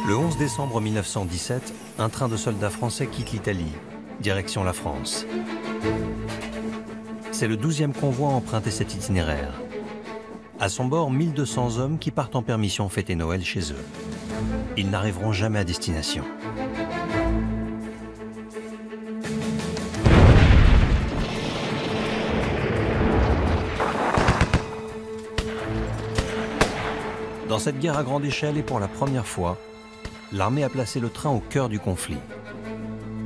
Le 11 décembre 1917, un train de soldats français quitte l'Italie, direction la France. C'est le 12e convoi à emprunter cet itinéraire. À son bord, 1200 hommes qui partent en permission fêter Noël chez eux. Ils n'arriveront jamais à destination. Dans cette guerre à grande échelle et pour la première fois, l'armée a placé le train au cœur du conflit.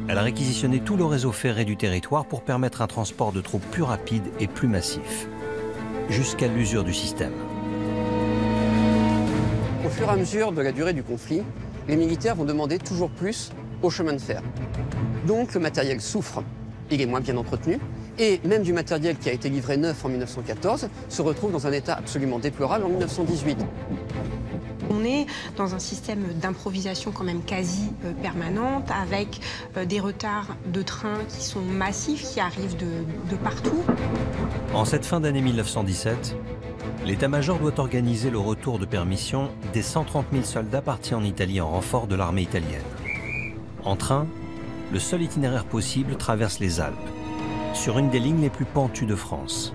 Elle a réquisitionné tout le réseau ferré du territoire pour permettre un transport de troupes plus rapide et plus massif, jusqu'à l'usure du système. Au fur et à mesure de la durée du conflit, les militaires vont demander toujours plus au chemin de fer. Donc le matériel souffre, il est moins bien entretenu, et même du matériel qui a été livré neuf en 1914 se retrouve dans un état absolument déplorable en 1918. On est dans un système d'improvisation quand même quasi permanente, avec des retards de trains qui sont massifs, qui arrivent de partout. En cette fin d'année 1917, l'état-major doit organiser le retour de permission des 130 000 soldats partis en Italie en renfort de l'armée italienne. En train, le seul itinéraire possible traverse les Alpes, sur une des lignes les plus pentues de France.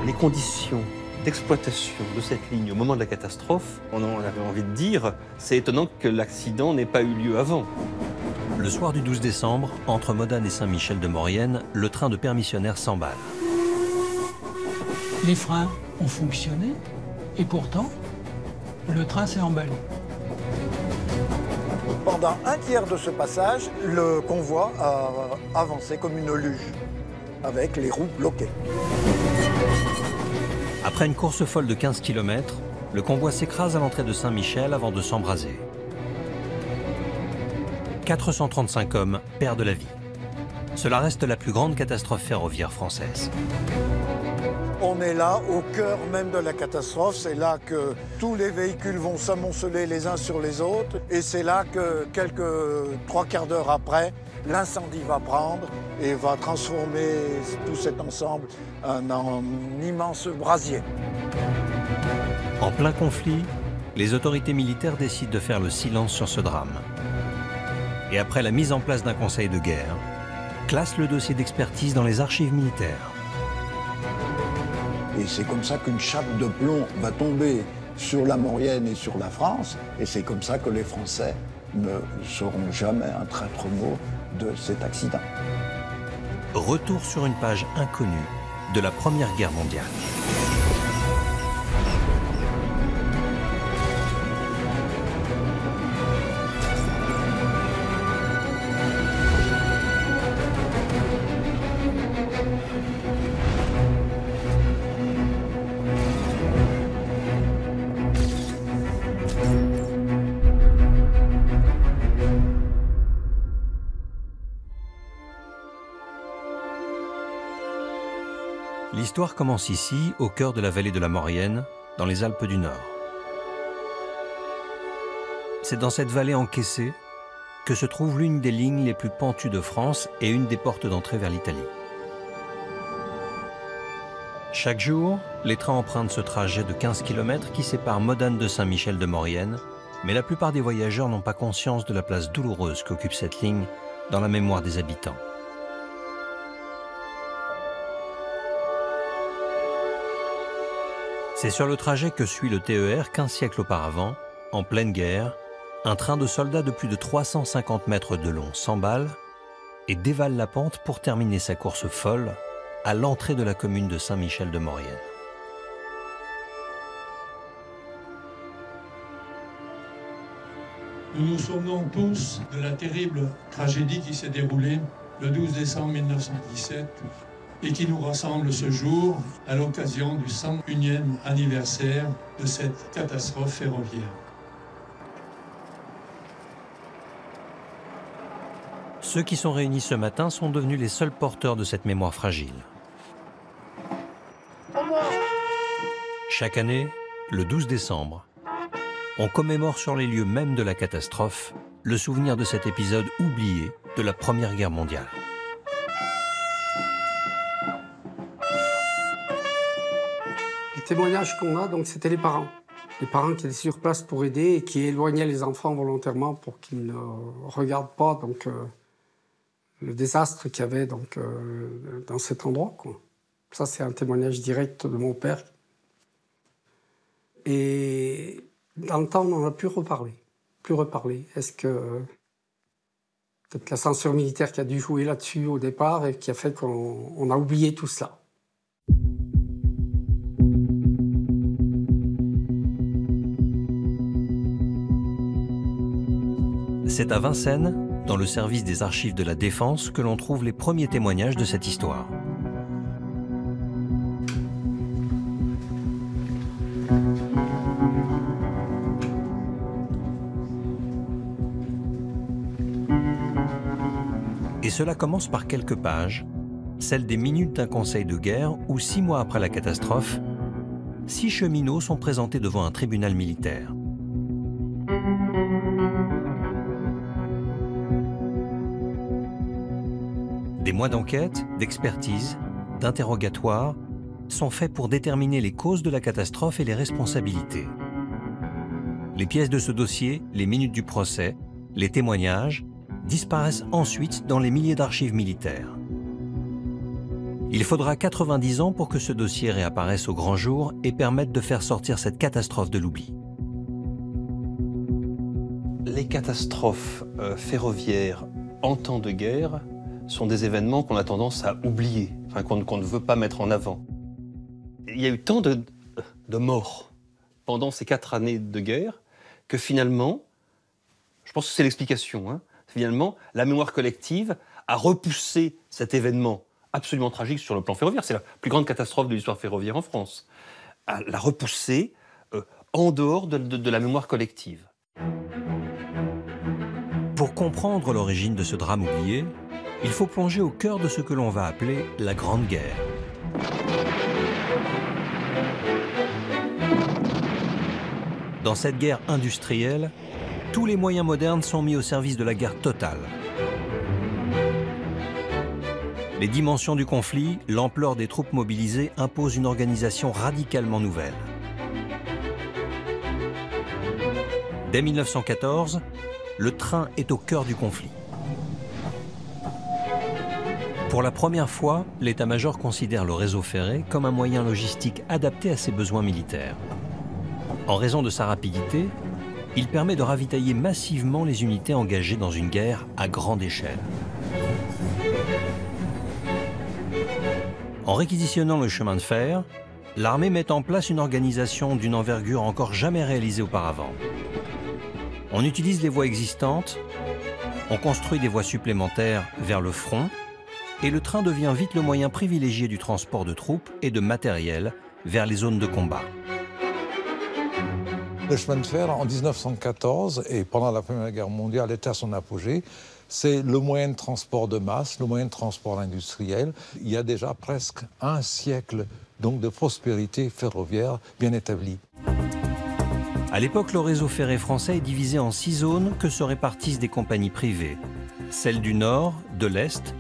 Les conditions d'exploitation de cette ligne au moment de la catastrophe, on avait envie de dire, c'est étonnant que l'accident n'ait pas eu lieu avant. Le soir du 12 décembre, entre Modane et Saint-Michel-de-Maurienne, le train de permissionnaires s'emballe. Les freins ont fonctionné et pourtant, le train s'est emballé. Pendant un tiers de ce passage, le convoi a avancé comme une luge, avec les roues bloquées. Après une course folle de 15 km, le convoi s'écrase à l'entrée de Saint-Michel avant de s'embraser. 435 hommes perdent la vie. Cela reste la plus grande catastrophe ferroviaire française. On est là, au cœur même de la catastrophe. C'est là que tous les véhicules vont s'amonceler les uns sur les autres. Et c'est là que, quelques 3/4 d'heure après, l'incendie va prendre et va transformer tout cet ensemble en immense brasier. En plein conflit, les autorités militaires décident de faire le silence sur ce drame. Et après la mise en place d'un conseil de guerre, classent le dossier d'expertise dans les archives militaires. Et c'est comme ça qu'une chape de plomb va tomber sur la Maurienne et sur la France. Et c'est comme ça que les Français ne sauront jamais un traître mot de cet accident. Retour sur une page inconnue de la Première Guerre mondiale. L'histoire commence ici, au cœur de la vallée de la Maurienne, dans les Alpes du Nord. C'est dans cette vallée encaissée que se trouve l'une des lignes les plus pentues de France et une des portes d'entrée vers l'Italie. Chaque jour, les trains empruntent ce trajet de 15 km qui sépare Modane de Saint-Michel-de-Maurienne, mais la plupart des voyageurs n'ont pas conscience de la place douloureuse qu'occupe cette ligne dans la mémoire des habitants. C'est sur le trajet que suit le TER qu'1 siècle auparavant, en pleine guerre, un train de soldats de plus de 350 mètres de long s'emballe et dévale la pente pour terminer sa course folle à l'entrée de la commune de Saint-Michel-de-Maurienne. Nous nous souvenons tous de la terrible tragédie qui s'est déroulée le 12 décembre 1917 et qui nous rassemble ce jour à l'occasion du 101e anniversaire de cette catastrophe ferroviaire. Ceux qui sont réunis ce matin sont devenus les seuls porteurs de cette mémoire fragile. Chaque année, le 12 décembre, on commémore sur les lieux mêmes de la catastrophe le souvenir de cet épisode oublié de la Première Guerre mondiale. Les témoignages qu'on a, donc, c'était les parents. Les parents qui étaient sur place pour aider et qui éloignaient les enfants volontairement pour qu'ils ne regardent pas le désastre qu'il y avait dans cet endroit, quoi. Ça, c'est un témoignage direct de mon père. Et dans le temps, on n'en a plus reparlé. Est-ce que peut-être la censure militaire qui a dû jouer là-dessus au départ et qui a fait qu'on a oublié tout cela. C'est à Vincennes, dans le service des archives de la Défense, que l'on trouve les premiers témoignages de cette histoire. Et cela commence par quelques pages, celles des minutes d'un conseil de guerre où, 6 mois après la catastrophe, 6 cheminots sont présentés devant un tribunal militaire. Des mois d'enquête, d'expertise, d'interrogatoire sont faits pour déterminer les causes de la catastrophe et les responsabilités. Les pièces de ce dossier, les minutes du procès, les témoignages disparaissent ensuite dans les milliers d'archives militaires. Il faudra 90 ans pour que ce dossier réapparaisse au grand jour et permette de faire sortir cette catastrophe de l'oubli. Les catastrophes ferroviaires en temps de guerre sont des événements qu'on a tendance à oublier, enfin, qu'on ne veut pas mettre en avant. Il y a eu tant de morts pendant ces 4 années de guerre que finalement, je pense que c'est l'explication, hein, finalement, la mémoire collective a repoussé cet événement absolument tragique sur le plan ferroviaire. C'est la plus grande catastrophe de l'histoire ferroviaire en France. L'a repoussé en dehors de la mémoire collective. Pour comprendre l'origine de ce drame oublié, il faut plonger au cœur de ce que l'on va appeler la Grande Guerre. Dans cette guerre industrielle, tous les moyens modernes sont mis au service de la guerre totale. Les dimensions du conflit, l'ampleur des troupes mobilisées imposent une organisation radicalement nouvelle. Dès 1914, le train est au cœur du conflit. Pour la première fois, l'état-major considère le réseau ferré comme un moyen logistique adapté à ses besoins militaires. En raison de sa rapidité, il permet de ravitailler massivement les unités engagées dans une guerre à grande échelle. En réquisitionnant le chemin de fer, l'armée met en place une organisation d'une envergure encore jamais réalisée auparavant. On utilise les voies existantes, on construit des voies supplémentaires vers le front, et le train devient vite le moyen privilégié du transport de troupes et de matériel vers les zones de combat. Le chemin de fer, en 1914 et pendant la Première Guerre mondiale, est à son apogée. C'est le moyen de transport de masse, le moyen de transport industriel. Il y a déjà presque un siècle donc, de prospérité ferroviaire bien établie. À l'époque, le réseau ferré français est divisé en 6 zones que se répartissent des compagnies privées. Celle du Nord, de l'Est,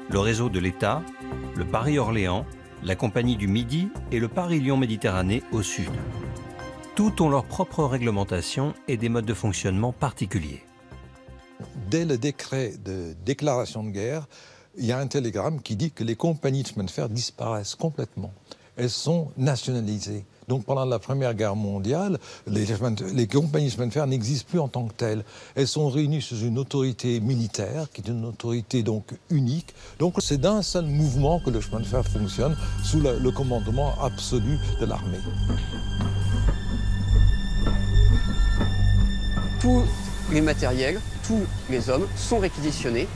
le réseau de l'État, le Paris-Orléans, la compagnie du Midi et le Paris-Lyon-Méditerranée au sud. Toutes ont leur propre réglementation et des modes de fonctionnement particuliers. Dès le décret de déclaration de guerre, il y a un télégramme qui dit que les compagnies de chemin de fer disparaissent complètement. Elles sont nationalisées. Donc pendant la Première Guerre mondiale, les compagnies de chemin de fer n'existent plus en tant que telles. Elles sont réunies sous une autorité militaire, qui est une autorité donc unique. Donc c'est d'un seul mouvement que le chemin de fer fonctionne, sous le commandement absolu de l'armée. Tous les matériels, tous les hommes sont réquisitionnés.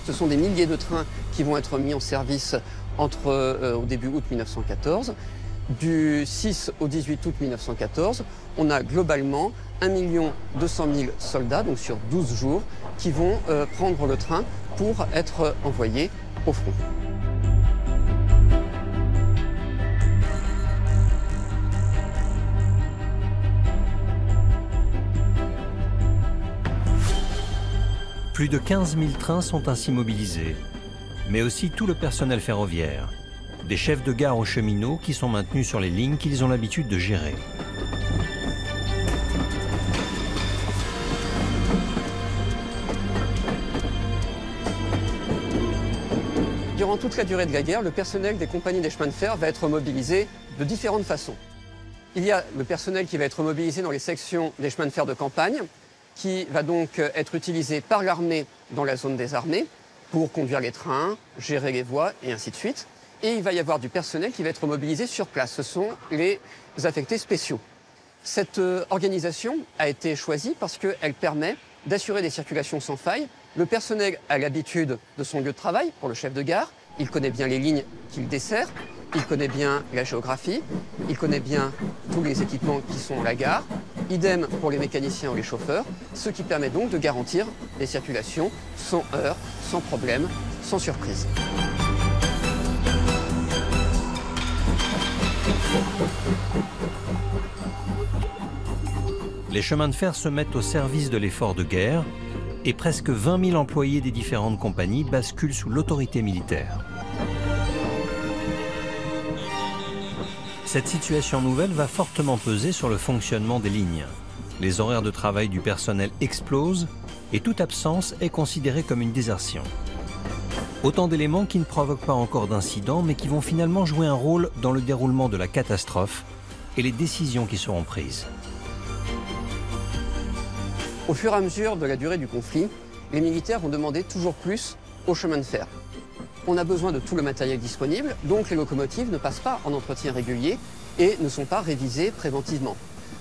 Ce sont des milliers de trains qui vont être mis en service au début août 1914. Du 6 au 18 août 1914, on a globalement 1 200 000 soldats, donc sur 12 jours, qui vont prendre le train pour être envoyés au front. Plus de 15 000 trains sont ainsi mobilisés, mais aussi tout le personnel ferroviaire, des chefs de gare aux cheminots qui sont maintenus sur les lignes qu'ils ont l'habitude de gérer. Durant toute la durée de la guerre, le personnel des compagnies des chemins de fer va être mobilisé de différentes façons. Il y a le personnel qui va être mobilisé dans les sections des chemins de fer de campagne, qui va donc être utilisé par l'armée dans la zone des armées pour conduire les trains, gérer les voies et ainsi de suite. Et il va y avoir du personnel qui va être mobilisé sur place. Ce sont les affectés spéciaux. Cette organisation a été choisie parce qu'elle permet d'assurer des circulations sans faille. Le personnel a l'habitude de son lieu de travail pour le chef de gare. Il connaît bien les lignes qu'il dessert. Il connaît bien la géographie. Il connaît bien tous les équipements qui sont à la gare. Idem pour les mécaniciens ou les chauffeurs, ce qui permet donc de garantir les circulations sans heurts, sans problème, sans surprise. Les chemins de fer se mettent au service de l'effort de guerre et presque 20 000 employés des différentes compagnies basculent sous l'autorité militaire. Cette situation nouvelle va fortement peser sur le fonctionnement des lignes. Les horaires de travail du personnel explosent et toute absence est considérée comme une désertion. Autant d'éléments qui ne provoquent pas encore d'incidents mais qui vont finalement jouer un rôle dans le déroulement de la catastrophe et les décisions qui seront prises. Au fur et à mesure de la durée du conflit, les militaires vont demander toujours plus aux chemins de fer. On a besoin de tout le matériel disponible, donc les locomotives ne passent pas en entretien régulier et ne sont pas révisées préventivement.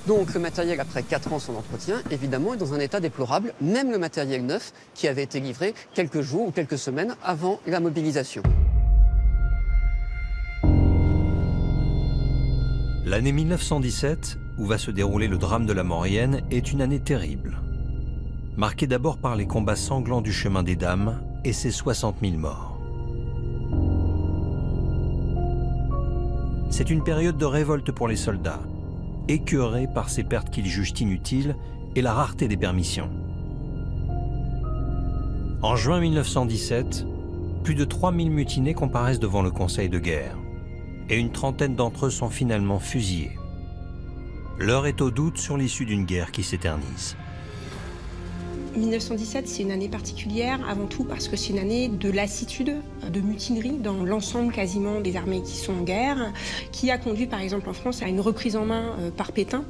Donc le matériel, après 4 ans sans entretien, évidemment, est dans un état déplorable, même le matériel neuf qui avait été livré quelques jours ou quelques semaines avant la mobilisation. L'année 1917, où va se dérouler le drame de la Maurienne, est une année terrible. Marquée d'abord par les combats sanglants du chemin des Dames et ses 60 000 morts. C'est une période de révolte pour les soldats, écœurés par ces pertes qu'ils jugent inutiles et la rareté des permissions. En juin 1917, plus de 3000 mutinés comparaissent devant le Conseil de guerre et une trentaine d'entre eux sont finalement fusillés. L'heure est au doute sur l'issue d'une guerre qui s'éternise. 1917, c'est une année particulière, avant tout parce que c'est une année de lassitude, de mutinerie dans l'ensemble quasiment des armées qui sont en guerre, qui a conduit par exemple en France à une reprise en main par Pétain,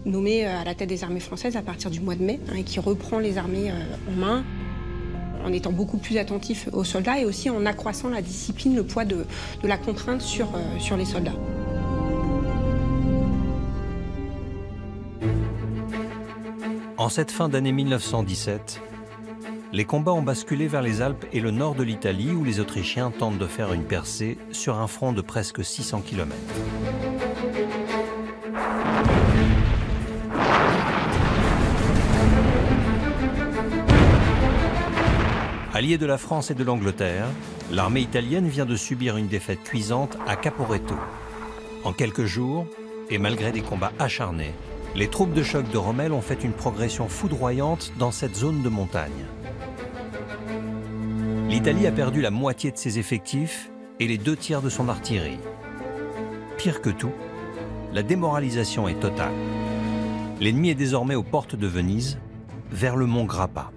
nommé à la tête des armées françaises à partir du mois de mai, et qui reprend les armées en main, en étant beaucoup plus attentif aux soldats et aussi en accroissant la discipline, le poids de la contrainte sur les soldats. En cette fin d'année 1917, les combats ont basculé vers les Alpes et le nord de l'Italie où les Autrichiens tentent de faire une percée sur un front de presque 600 km. Alliée de la France et de l'Angleterre, l'armée italienne vient de subir une défaite cuisante à Caporetto. En quelques jours, et malgré des combats acharnés, les troupes de choc de Rommel ont fait une progression foudroyante dans cette zone de montagne. L'Italie a perdu la moitié de ses effectifs et les 2 tiers de son artillerie. Pire que tout, la démoralisation est totale. L'ennemi est désormais aux portes de Venise, vers le mont Grappa.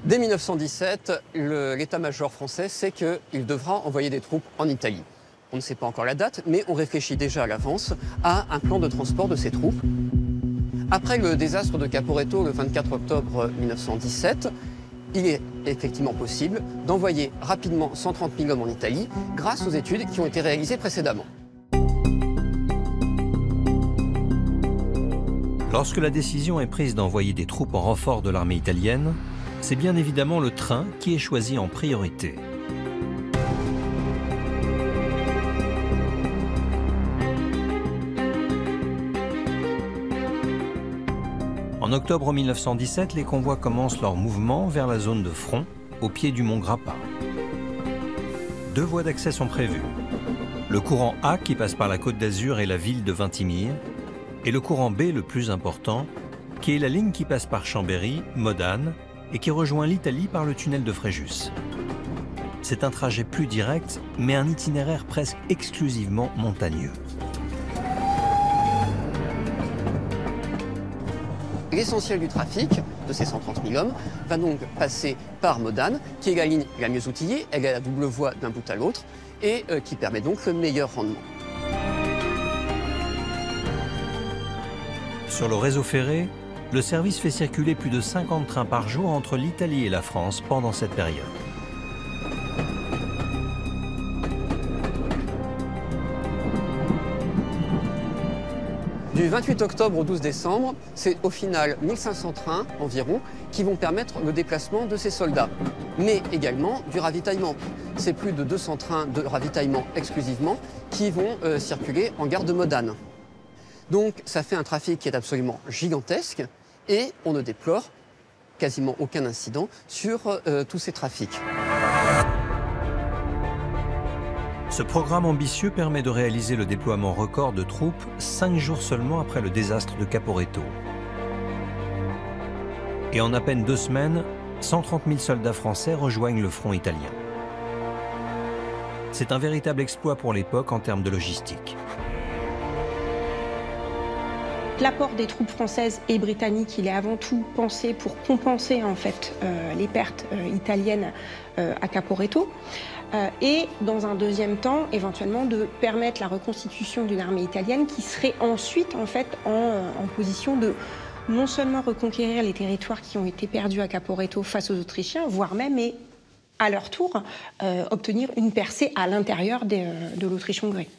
Dès 1917, l'état-major français sait qu'il devra envoyer des troupes en Italie. On ne sait pas encore la date, mais on réfléchit déjà à l'avance à un plan de transport de ces troupes. Après le désastre de Caporetto le 24 octobre 1917, il est effectivement possible d'envoyer rapidement 130 000 hommes en Italie grâce aux études qui ont été réalisées précédemment. Lorsque la décision est prise d'envoyer des troupes en renfort de l'armée italienne, c'est bien évidemment le train qui est choisi en priorité. En octobre 1917, les convois commencent leur mouvement vers la zone de front, au pied du mont Grappa. 2 voies d'accès sont prévues. Le courant A qui passe par la Côte d'Azur et la ville de Vintimille, et le courant B le plus important, qui est la ligne qui passe par Chambéry, Modane, et qui rejoint l'Italie par le tunnel de Fréjus. C'est un trajet plus direct, mais un itinéraire presque exclusivement montagneux. L'essentiel du trafic de ces 130 000 hommes va donc passer par Modane, qui est la ligne la mieux outillée, elle a la double voie d'un bout à l'autre, et qui permet donc le meilleur rendement. Sur le réseau ferré, le service fait circuler plus de 50 trains par jour entre l'Italie et la France pendant cette période. Du 28 octobre au 12 décembre, c'est au final 1500 trains environ qui vont permettre le déplacement de ces soldats, mais également du ravitaillement. C'est plus de 200 trains de ravitaillement exclusivement qui vont circuler en gare de Modane. Donc ça fait un trafic qui est absolument gigantesque et on ne déplore quasiment aucun incident sur tous ces trafics. Ce programme ambitieux permet de réaliser le déploiement record de troupes 5 jours seulement après le désastre de Caporetto. Et en à peine 2 semaines, 130 000 soldats français rejoignent le front italien. C'est un véritable exploit pour l'époque en termes de logistique. L'apport des troupes françaises et britanniques, il est avant tout pensé pour compenser en fait les pertes italiennes à Caporetto. Et dans un deuxième temps, éventuellement, de permettre la reconstitution d'une armée italienne qui serait ensuite en fait en position de non seulement reconquérir les territoires qui ont été perdus à Caporetto face aux Autrichiens, voire même, et à leur tour, obtenir une percée à l'intérieur de l'Autriche-Hongrie.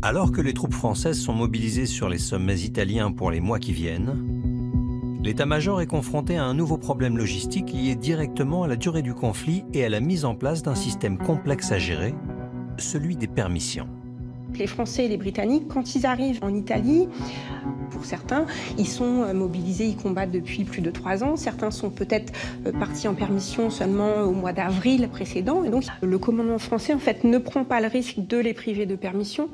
Alors que les troupes françaises sont mobilisées sur les sommets italiens pour les mois qui viennent, l'état-major est confronté à un nouveau problème logistique lié directement à la durée du conflit et à la mise en place d'un système complexe à gérer, celui des permissions. Les Français et les Britanniques, quand ils arrivent en Italie, pour certains, ils sont mobilisés, ils combattent depuis plus de 3 ans. Certains sont peut-être partis en permission seulement au mois d'avril précédent. Et donc, le commandement français, en fait, ne prend pas le risque de les priver de permission.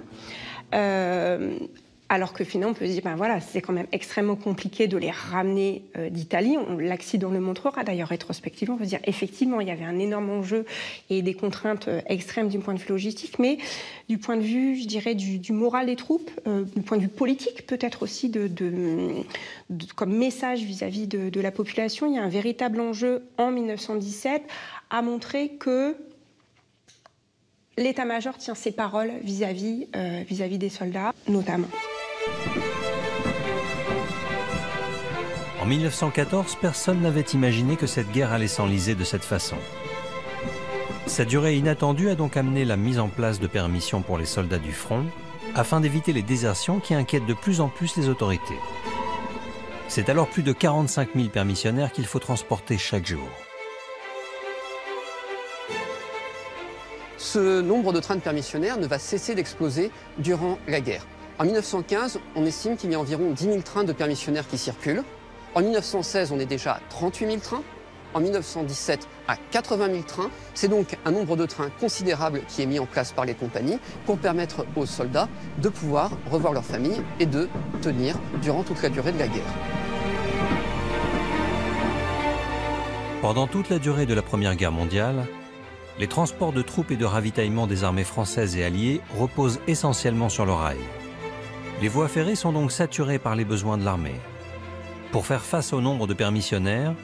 Alors que finalement, on peut se dire, ben voilà, c'est quand même extrêmement compliqué de les ramener d'Italie. L'accident le montrera d'ailleurs rétrospectivement. On peut se dire, effectivement, il y avait un énorme enjeu et des contraintes extrêmes du point de vue logistique, mais du point de vue, je dirais, du moral des troupes, du point de vue politique, peut-être aussi comme message vis-à-vis de la population, il y a un véritable enjeu en 1917 à montrer que l'état-major tient ses paroles vis-à-vis des soldats, notamment. En 1914, personne n'avait imaginé que cette guerre allait s'enliser de cette façon. Sa durée inattendue a donc amené la mise en place de permissions pour les soldats du front, afin d'éviter les désertions qui inquiètent de plus en plus les autorités. C'est alors plus de 45 000 permissionnaires qu'il faut transporter chaque jour. Ce nombre de trains de permissionnaires ne va cesser d'exploser durant la guerre. En 1915, on estime qu'il y a environ 10 000 trains de permissionnaires qui circulent. En 1916, on est déjà à 38 000 trains. En 1917, à 80 000 trains. C'est donc un nombre de trains considérable qui est mis en place par les compagnies pour permettre aux soldats de pouvoir revoir leur famille et de tenir durant toute la durée de la guerre. Pendant toute la durée de la Première Guerre mondiale, les transports de troupes et de ravitaillement des armées françaises et alliées reposent essentiellement sur le rail. Les voies ferrées sont donc saturées par les besoins de l'armée. Pour faire face au nombre de permissionnaires,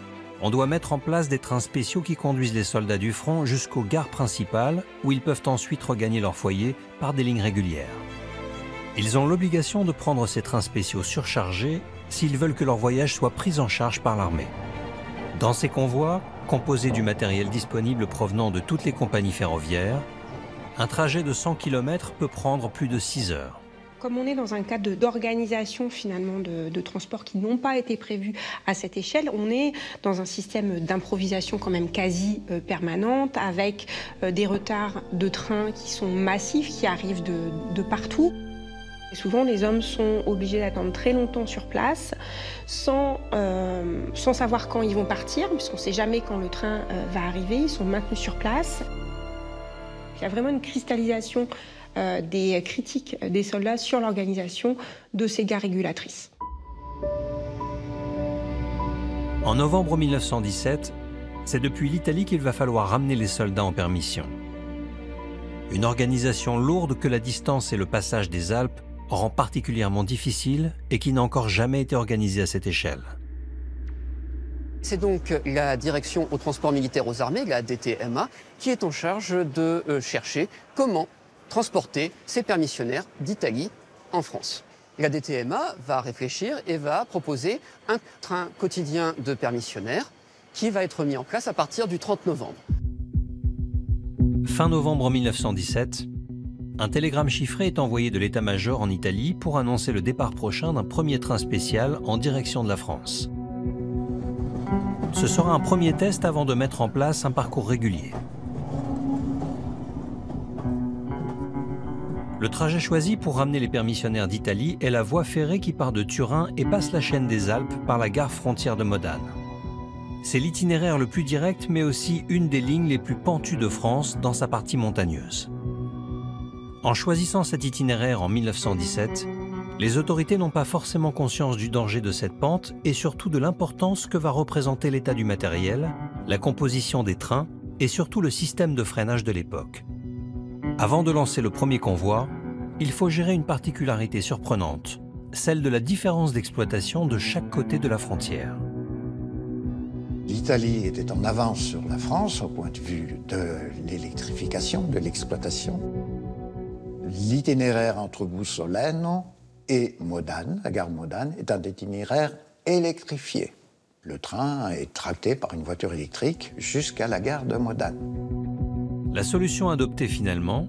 on doit mettre en place des trains spéciaux qui conduisent les soldats du front jusqu'aux gares principales où ils peuvent ensuite regagner leur foyer par des lignes régulières. Ils ont l'obligation de prendre ces trains spéciaux surchargés s'ils veulent que leur voyage soit pris en charge par l'armée. Dans ces convois, composés du matériel disponible provenant de toutes les compagnies ferroviaires, un trajet de 100 km peut prendre plus de 6 heures. Comme on est dans un cadre d'organisation finalement de transports qui n'ont pas été prévus à cette échelle, on est dans un système d'improvisation quand même quasi permanente, avec des retards de trains qui sont massifs, qui arrivent de partout. Et souvent, les hommes sont obligés d'attendre très longtemps sur place, sans savoir quand ils vont partir, puisqu'on ne sait jamais quand le train va arriver. Ils sont maintenus sur place. Il y a vraiment une cristallisation des critiques des soldats sur l'organisation de ces gares régulatrices. En novembre 1917, c'est depuis l'Italie qu'il va falloir ramener les soldats en permission. Une organisation lourde que la distance et le passage des Alpes rend particulièrement difficile et qui n'a encore jamais été organisé à cette échelle. C'est donc la direction au transport militaire aux armées, la DTMA, qui est en charge de chercher comment transporter ces permissionnaires d'Italie en France. La DTMA va réfléchir et va proposer un train quotidien de permissionnaires qui va être mis en place à partir du 30 novembre. Fin novembre 1917, un télégramme chiffré est envoyé de l'état-major en Italie pour annoncer le départ prochain d'un premier train spécial en direction de la France. Ce sera un premier test avant de mettre en place un parcours régulier. Le trajet choisi pour ramener les permissionnaires d'Italie est la voie ferrée qui part de Turin et passe la chaîne des Alpes par la gare frontière de Modane. C'est l'itinéraire le plus direct, mais aussi une des lignes les plus pentues de France dans sa partie montagneuse. En choisissant cet itinéraire en 1917, les autorités n'ont pas forcément conscience du danger de cette pente et surtout de l'importance que va représenter l'état du matériel, la composition des trains et surtout le système de freinage de l'époque. Avant de lancer le premier convoi, il faut gérer une particularité surprenante, celle de la différence d'exploitation de chaque côté de la frontière. L'Italie était en avance sur la France au point de vue de l'électrification, de l'exploitation. L'itinéraire entre Bussoleno et Modane, la gare Modane, est un itinéraire électrifié. Le train est tracté par une voiture électrique jusqu'à la gare de Modane. La solution adoptée finalement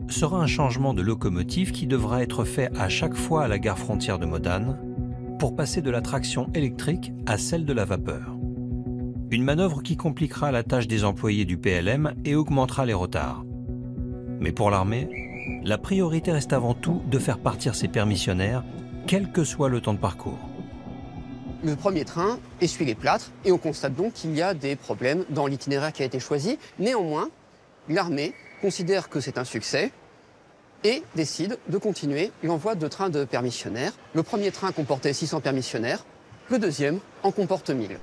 sera un changement de locomotive qui devra être fait à chaque fois à la gare frontière de Modane pour passer de la traction électrique à celle de la vapeur. Une manœuvre qui compliquera la tâche des employés du PLM et augmentera les retards. Mais pour l'armée, la priorité reste avant tout de faire partir ses permissionnaires, quel que soit le temps de parcours. Le premier train essuie les plâtres et on constate donc qu'il y a des problèmes dans l'itinéraire qui a été choisi. Néanmoins, l'armée considère que c'est un succès et décide de continuer l'envoi de trains de permissionnaires. Le premier train comportait 600 permissionnaires, le deuxième en comporte 1000.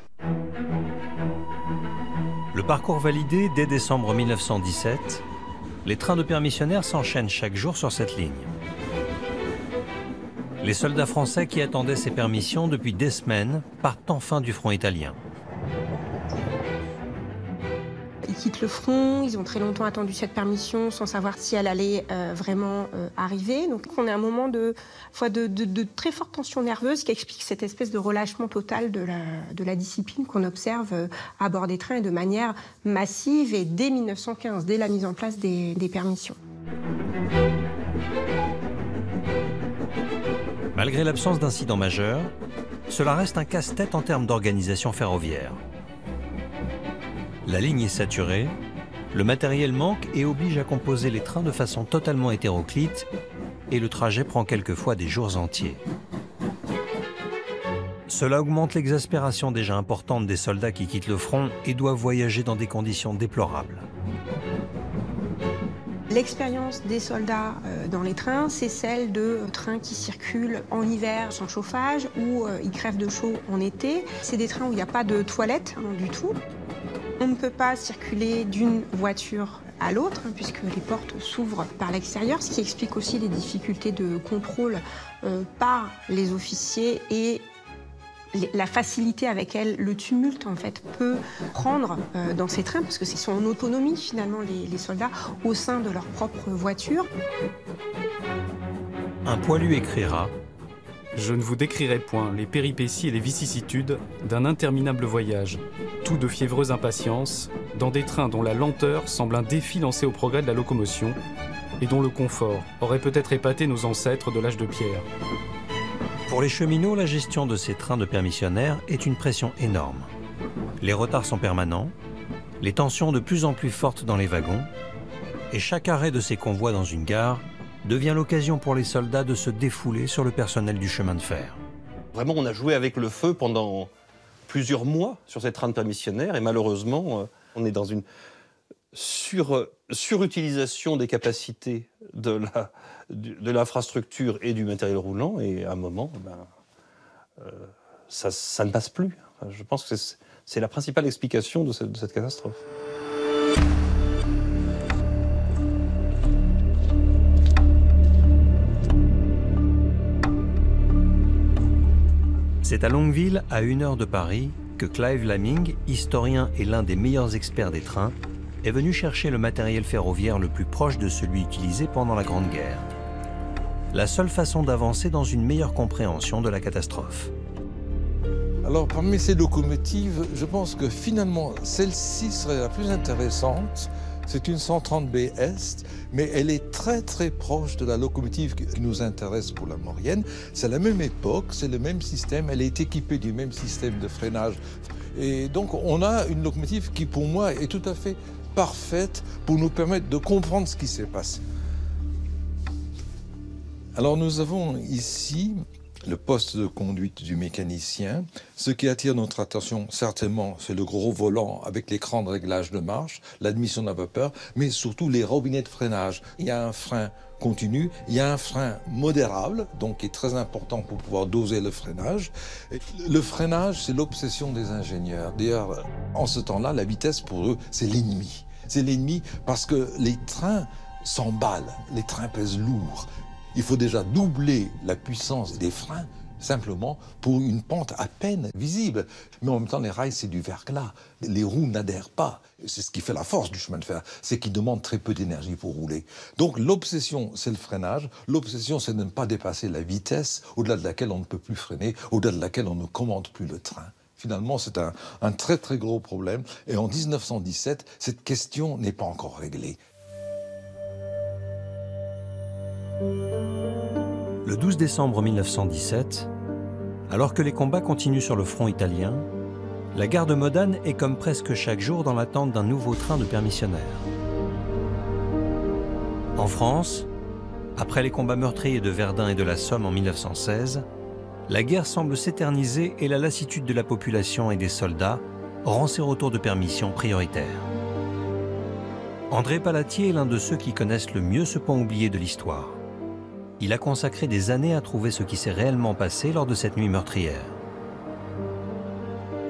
Le parcours validé dès décembre 1917, les trains de permissionnaires s'enchaînent chaque jour sur cette ligne. Les soldats français qui attendaient ces permissions depuis des semaines partent enfin du front italien. Ils quittent le front, ils ont très longtemps attendu cette permission sans savoir si elle allait vraiment arriver. Donc on est à un moment de très forte tension nerveuse qui explique cette espèce de relâchement total de la discipline qu'on observe à bord des trains et de manière massive et dès 1915, dès la mise en place des permissions. Malgré l'absence d'incidents majeurs, cela reste un casse-tête en termes d'organisation ferroviaire. La ligne est saturée, le matériel manque et oblige à composer les trains de façon totalement hétéroclite et le trajet prend quelquefois des jours entiers. Cela augmente l'exaspération déjà importante des soldats qui quittent le front et doivent voyager dans des conditions déplorables. L'expérience des soldats dans les trains, c'est celle de trains qui circulent en hiver sans chauffage ou ils crèvent de chaud en été. C'est des trains où il n'y a pas de toilettes du tout. On ne peut pas circuler d'une voiture à l'autre puisque les portes s'ouvrent par l'extérieur, ce qui explique aussi les difficultés de contrôle par les officiers et la facilité avec elle, le tumulte en fait, peut prendre dans ces trains, parce que c'est sont en autonomie finalement les soldats au sein de leur propre voiture. Un poilu écrira: Je ne vous décrirai point les péripéties et les vicissitudes d'un interminable voyage, tout de fiévreuse impatience, dans des trains dont la lenteur semble un défi lancé au progrès de la locomotion et dont le confort aurait peut-être épaté nos ancêtres de l'âge de pierre. Pour les cheminots, la gestion de ces trains de permissionnaires est une pression énorme. Les retards sont permanents, les tensions de plus en plus fortes dans les wagons, et chaque arrêt de ces convois dans une gare devient l'occasion pour les soldats de se défouler sur le personnel du chemin de fer. Vraiment, on a joué avec le feu pendant plusieurs mois sur ces trains de permissionnaires, et malheureusement, on est dans une surutilisation des capacités de l'infrastructure et du matériel roulant, et à un moment, ça ne passe plus. Enfin, je pense que c'est la principale explication de cette catastrophe. C'est à Longueville, à 1 heure de Paris, que Clive Lamming, historien et l'un des meilleurs experts des trains, est venu chercher le matériel ferroviaire le plus proche de celui utilisé pendant la Grande Guerre. La seule façon d'avancer dans une meilleure compréhension de la catastrophe. Alors, parmi ces locomotives, je pense que finalement, celle-ci serait la plus intéressante. C'est une 130B Est, mais elle est très très proche de la locomotive qui nous intéresse pour la Maurienne. C'est la même époque, c'est le même système, elle est équipée du même système de freinage. Et donc, on a une locomotive qui, pour moi, est tout à fait parfaite pour nous permettre de comprendre ce qui s'est passé. Alors, nous avons ici le poste de conduite du mécanicien. Ce qui attire notre attention, certainement, c'est le gros volant avec l'écran de réglage de marche, l'admission de la vapeur, mais surtout les robinets de freinage. Il y a un frein continu, il y a un frein modérable, donc qui est très important pour pouvoir doser le freinage. Et le freinage, c'est l'obsession des ingénieurs. D'ailleurs, en ce temps-là, la vitesse pour eux, c'est l'ennemi. C'est l'ennemi parce que les trains s'emballent, les trains pèsent lourd. Il faut déjà doubler la puissance des freins simplement pour une pente à peine visible. Mais en même temps, les rails, c'est du verglas. Les roues n'adhèrent pas. C'est ce qui fait la force du chemin de fer, c'est qu'il demande très peu d'énergie pour rouler. Donc l'obsession, c'est le freinage. L'obsession, c'est de ne pas dépasser la vitesse au-delà de laquelle on ne peut plus freiner, au-delà de laquelle on ne commande plus le train. Finalement, c'est un très très gros problème. Et en 1917, cette question n'est pas encore réglée. Le 12 décembre 1917, alors que les combats continuent sur le front italien, la gare de Modane est comme presque chaque jour dans l'attente d'un nouveau train de permissionnaires. En France, après les combats meurtriers de Verdun et de la Somme en 1916, la guerre semble s'éterniser et la lassitude de la population et des soldats rend ses retours de permission prioritaires. André Palatier est l'un de ceux qui connaissent le mieux ce pan oublié de l'histoire. Il a consacré des années à trouver ce qui s'est réellement passé lors de cette nuit meurtrière.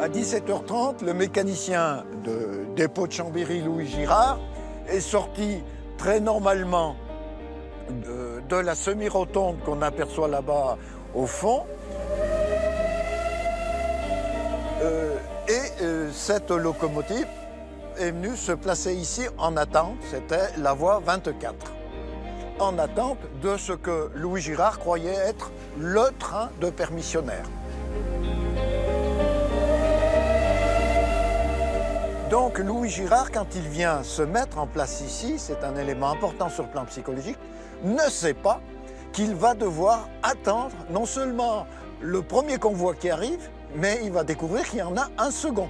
À 17h30, le mécanicien de dépôt de Chambéry, Louis Girard, est sorti très normalement de la semi-rotonde qu'on aperçoit là-bas au fond. Cette locomotive est venue se placer ici en attente, c'était la voie 24. En attente de ce que Louis Girard croyait être le train de permissionnaire. Donc Louis Girard, quand il vient se mettre en place ici, c'est un élément important sur le plan psychologique, ne sait pas qu'il va devoir attendre non seulement le premier convoi qui arrive, mais il va découvrir qu'il y en a un second.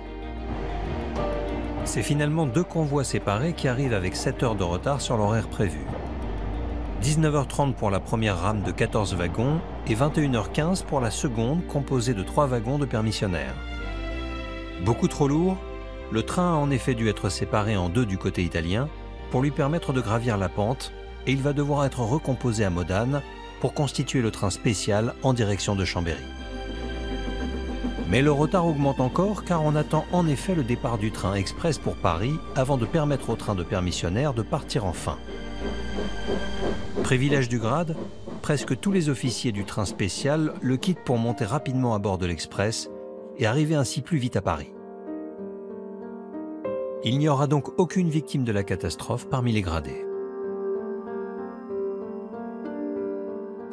C'est finalement 2 convois séparés qui arrivent avec 7 heures de retard sur l'horaire prévu. 19h30 pour la première rame de 14 wagons et 21h15 pour la seconde composée de 3 wagons de permissionnaires. Beaucoup trop lourd, le train a en effet dû être séparé en 2 du côté italien pour lui permettre de gravir la pente et il va devoir être recomposé à Modane pour constituer le train spécial en direction de Chambéry. Mais le retard augmente encore car on attend en effet le départ du train express pour Paris avant de permettre au train de permissionnaires de partir enfin. Privilège du grade, presque tous les officiers du train spécial le quittent pour monter rapidement à bord de l'Express et arriver ainsi plus vite à Paris. Il n'y aura donc aucune victime de la catastrophe parmi les gradés.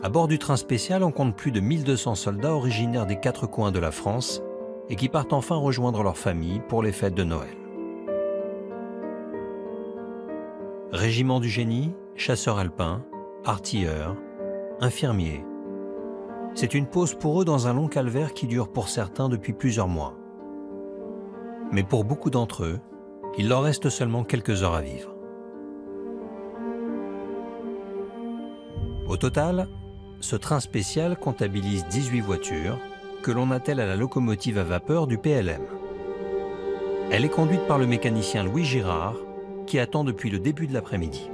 À bord du train spécial, on compte plus de 1200 soldats originaires des 4 coins de la France et qui partent enfin rejoindre leurs familles pour les fêtes de Noël. Régiment du génie, chasseurs alpins, artilleurs, infirmiers. C'est une pause pour eux dans un long calvaire qui dure pour certains depuis plusieurs mois. Mais pour beaucoup d'entre eux, il leur reste seulement quelques heures à vivre. Au total, ce train spécial comptabilise 18 voitures que l'on attelle à la locomotive à vapeur du PLM. Elle est conduite par le mécanicien Louis Girard, qui attend depuis le début de l'après-midi.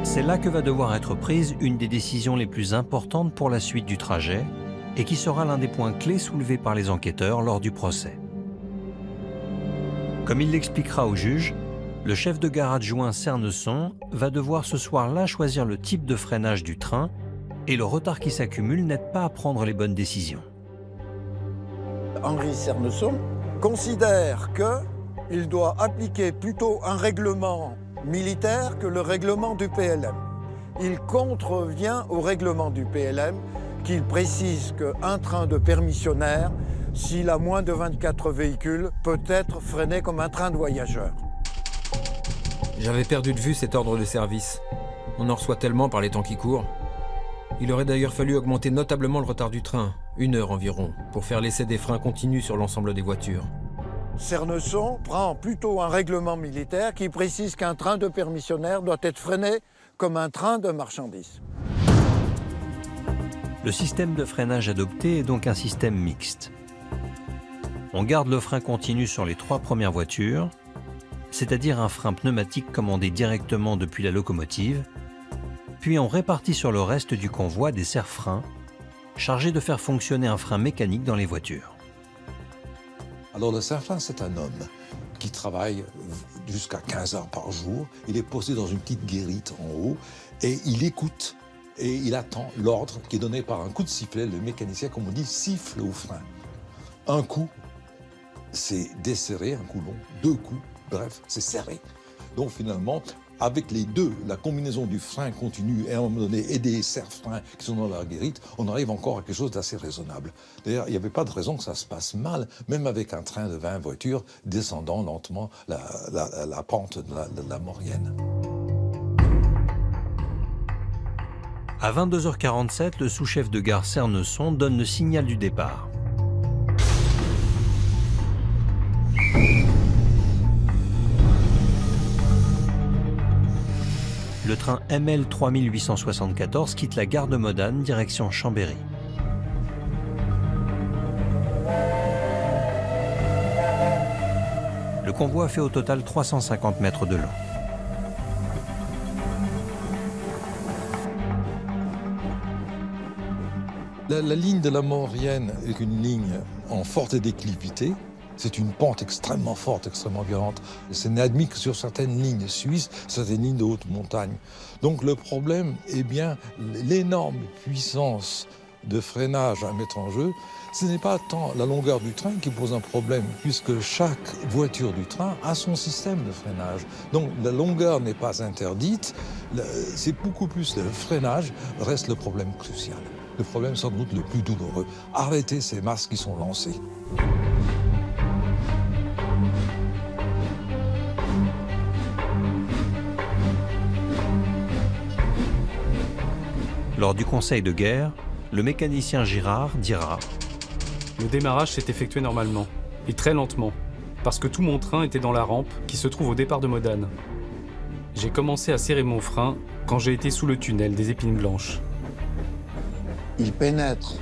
C'est là que va devoir être prise une des décisions les plus importantes pour la suite du trajet et qui sera l'un des points clés soulevés par les enquêteurs lors du procès. Comme il l'expliquera au juge, le chef de gare adjoint Cernesson va devoir ce soir-là choisir le type de freinage du train Et le retard qui s'accumule n'aide pas à prendre les bonnes décisions. Henri Serneson considère qu'il doit appliquer plutôt un règlement militaire que le règlement du PLM. Il contrevient au règlement du PLM qui précise qu'un train de permissionnaire, s'il a moins de 24 véhicules, peut être freiné comme un train de voyageurs. J'avais perdu de vue cet ordre de service. On en reçoit tellement par les temps qui courent. Il aurait d'ailleurs fallu augmenter notablement le retard du train, 1 heure environ, pour faire l'essai des freins continus sur l'ensemble des voitures. Serneson prend plutôt un règlement militaire qui précise qu'un train de permissionnaire doit être freiné comme un train de marchandises. Le système de freinage adopté est donc un système mixte. On garde le frein continu sur les 3 premières voitures, c'est-à-dire un frein pneumatique commandé directement depuis la locomotive, puis on répartit sur le reste du convoi des serre-freins, chargés de faire fonctionner un frein mécanique dans les voitures. Alors le serre-frein, c'est un homme qui travaille jusqu'à 15 heures par jour. Il est posé dans une petite guérite en haut et il écoute et il attend l'ordre qui est donné par un coup de sifflet. Le mécanicien, comme on dit, siffle au frein. Un coup, c'est desserré, un coup long, 2 coups, bref, c'est serré. Donc finalement, avec les deux, la combinaison du frein continu et à un moment donné et des serre-freins qui sont dans la guérite, on arrive encore à quelque chose d'assez raisonnable. D'ailleurs, il n'y avait pas de raison que ça se passe mal, même avec un train de 20 voitures descendant lentement la pente de la Maurienne. À 22h47, le sous-chef de gare Serneson donne le signal du départ. Le train ML 3874 quitte la gare de Modane, direction Chambéry. Le convoi fait au total 350 mètres de long. La ligne de la Maurienne est une ligne en forte déclivité. C'est une pente extrêmement forte, extrêmement violente. Ce n'est admis que sur certaines lignes suisses, certaines lignes de haute montagne. Donc le problème est bien l'énorme puissance de freinage à mettre en jeu. Ce n'est pas tant la longueur du train qui pose un problème, puisque chaque voiture du train a son système de freinage. Donc la longueur n'est pas interdite, c'est beaucoup plus le freinage reste le problème crucial. Le problème sans doute le plus douloureux. Arrêter ces masses qui sont lancées. Lors du conseil de guerre, le mécanicien Girard dira « Le démarrage s'est effectué normalement, et très lentement, parce que tout mon train était dans la rampe qui se trouve au départ de Modane. J'ai commencé à serrer mon frein quand j'ai été sous le tunnel des Épines Blanches. » Il pénètre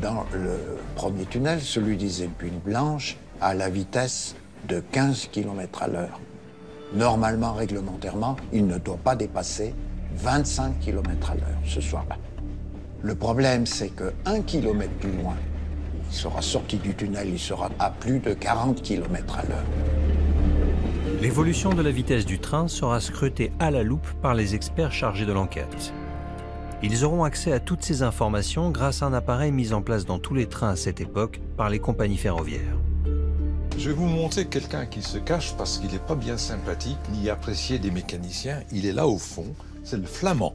dans le premier tunnel, celui des Épines Blanches, à la vitesse de 15 km à l'heure. Normalement, réglementairement, il ne doit pas dépasser 25 km à l'heure ce soir-là. Le problème, c'est que 1 km plus loin, il sera sorti du tunnel, il sera à plus de 40 km à l'heure. L'évolution de la vitesse du train sera scrutée à la loupe par les experts chargés de l'enquête. Ils auront accès à toutes ces informations grâce à un appareil mis en place dans tous les trains à cette époque par les compagnies ferroviaires. Je vais vous montrer quelqu'un qui se cache parce qu'il n'est pas bien sympathique ni apprécié des mécaniciens. Il est là au fond, c'est le Flamand.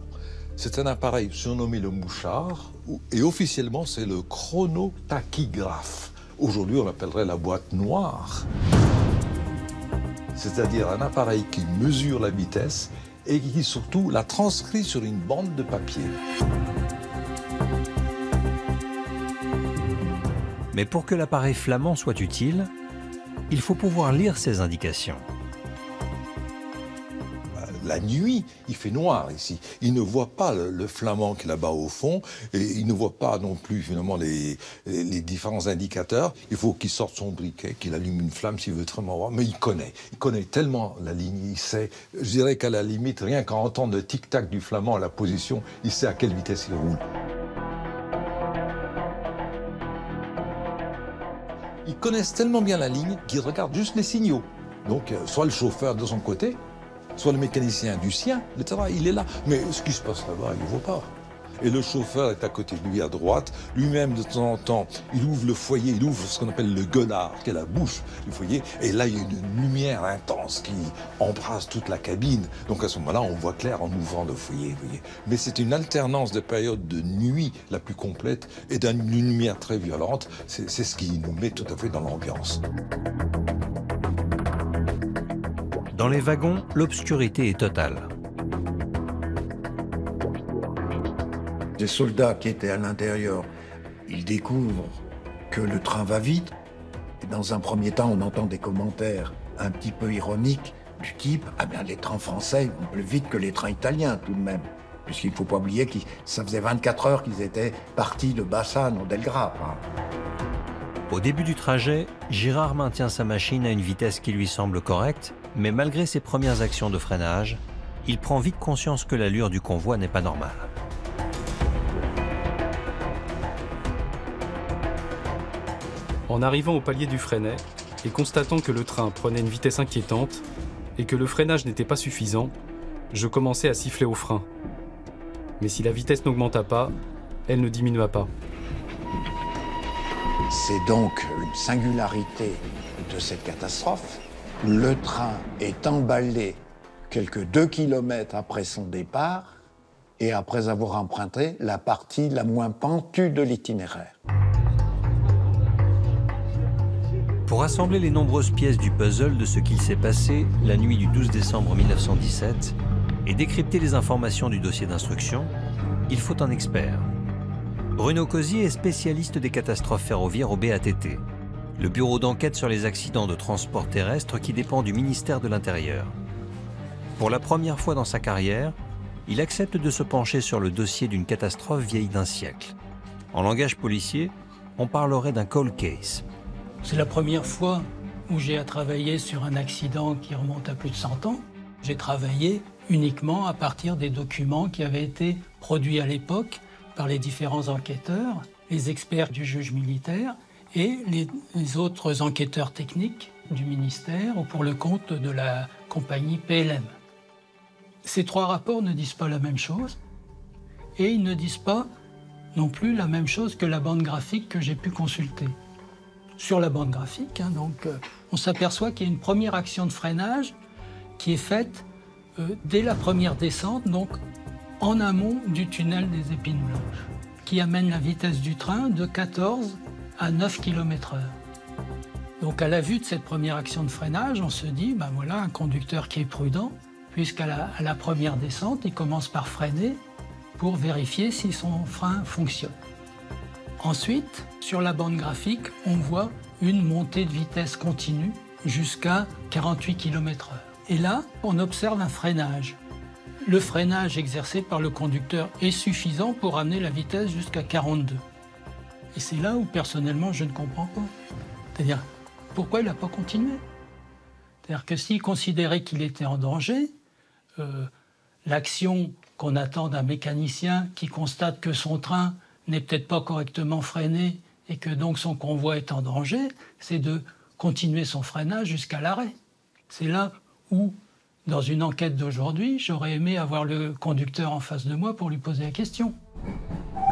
C'est un appareil surnommé le mouchard et officiellement c'est le chronotachygraphe. Aujourd'hui on l'appellerait la boîte noire. C'est-à-dire un appareil qui mesure la vitesse et qui surtout la transcrit sur une bande de papier. Mais pour que l'appareil flamand soit utile, il faut pouvoir lire ces indications. La nuit, il fait noir ici. Il ne voit pas le flamand qui est là-bas au fond, et il ne voit pas non plus finalement les différents indicateurs. Il faut qu'il sorte son briquet, qu'il allume une flamme s'il veut vraiment voir. Mais il connaît tellement la ligne, il sait. Je dirais qu'à la limite, rien qu'à entendre le tic-tac du flamand à la position, il sait à quelle vitesse il roule. Ils connaissent tellement bien la ligne qu'ils regardent juste les signaux. Donc, soit le chauffeur de son côté, soit le mécanicien du sien, il est là. Mais ce qui se passe là-bas, il ne voit pas. Et le chauffeur est à côté de lui à droite. Lui-même, de temps en temps, il ouvre le foyer, il ouvre ce qu'on appelle le gueulard, qui est la bouche du foyer. Et là, il y a une lumière intense qui embrasse toute la cabine. Donc à ce moment-là, on voit clair en ouvrant le foyer. Vous voyez. Mais c'est une alternance de périodes de nuit la plus complète et d'une lumière très violente. C'est ce qui nous met tout à fait dans l'ambiance. Dans les wagons, l'obscurité est totale. Les soldats qui étaient à l'intérieur, ils découvrent que le train va vite. Et dans un premier temps, on entend des commentaires un petit peu ironiques du type « Ah bien, les trains français vont plus vite que les trains italiens, tout de même. » Puisqu'il ne faut pas oublier que ça faisait 24 heures qu'ils étaient partis de Bassano del Grappa. Au début du trajet, Girard maintient sa machine à une vitesse qui lui semble correcte, mais malgré ses premières actions de freinage, il prend vite conscience que l'allure du convoi n'est pas normale. En arrivant au palier du Fresnay et constatant que le train prenait une vitesse inquiétante et que le freinage n'était pas suffisant, je commençais à siffler au frein. Mais si la vitesse n'augmenta pas, elle ne diminua pas. C'est donc une singularité de cette catastrophe. Le train est emballé quelques 2 kilomètres après son départ et après avoir emprunté la partie la moins pentue de l'itinéraire. Pour assembler les nombreuses pièces du puzzle de ce qu'il s'est passé la nuit du 12 décembre 1917 et décrypter les informations du dossier d'instruction, il faut un expert. Bruno Cosier est spécialiste des catastrophes ferroviaires au BATT, le bureau d'enquête sur les accidents de transport terrestre qui dépend du ministère de l'Intérieur. Pour la première fois dans sa carrière, il accepte de se pencher sur le dossier d'une catastrophe vieille d'un siècle. En langage policier, on parlerait d'un cold case. C'est la première fois où j'ai à travailler sur un accident qui remonte à plus de 100 ans. J'ai travaillé uniquement à partir des documents qui avaient été produits à l'époque par les différents enquêteurs, les experts du juge militaire et les autres enquêteurs techniques du ministère ou pour le compte de la compagnie PLM. Ces 3 rapports ne disent pas la même chose et ils ne disent pas non plus la même chose que la bande graphique que j'ai pu consulter. Sur la bande graphique, on s'aperçoit qu'il y a une première action de freinage qui est faite dès la première descente, donc en amont du tunnel des Épines Blanches, qui amène la vitesse du train de 14 à 9 km/h. Donc à la vue de cette première action de freinage, on se dit, ben voilà, un conducteur qui est prudent, puisqu'à la première descente, il commence par freiner pour vérifier si son frein fonctionne. Ensuite, sur la bande graphique, on voit une montée de vitesse continue jusqu'à 48 km/h. Et là, on observe un freinage. Le freinage exercé par le conducteur est suffisant pour amener la vitesse jusqu'à 42. Et c'est là où, personnellement, je ne comprends pas. C'est-à-dire, pourquoi il n'a pas continué? C'est-à-dire que s'il considérait qu'il était en danger, l'action qu'on attend d'un mécanicien qui constate que son train n'est peut-être pas correctement freiné et que donc son convoi est en danger, c'est de continuer son freinage jusqu'à l'arrêt. C'est là où, dans une enquête d'aujourd'hui, j'aurais aimé avoir le conducteur en face de moi pour lui poser la question.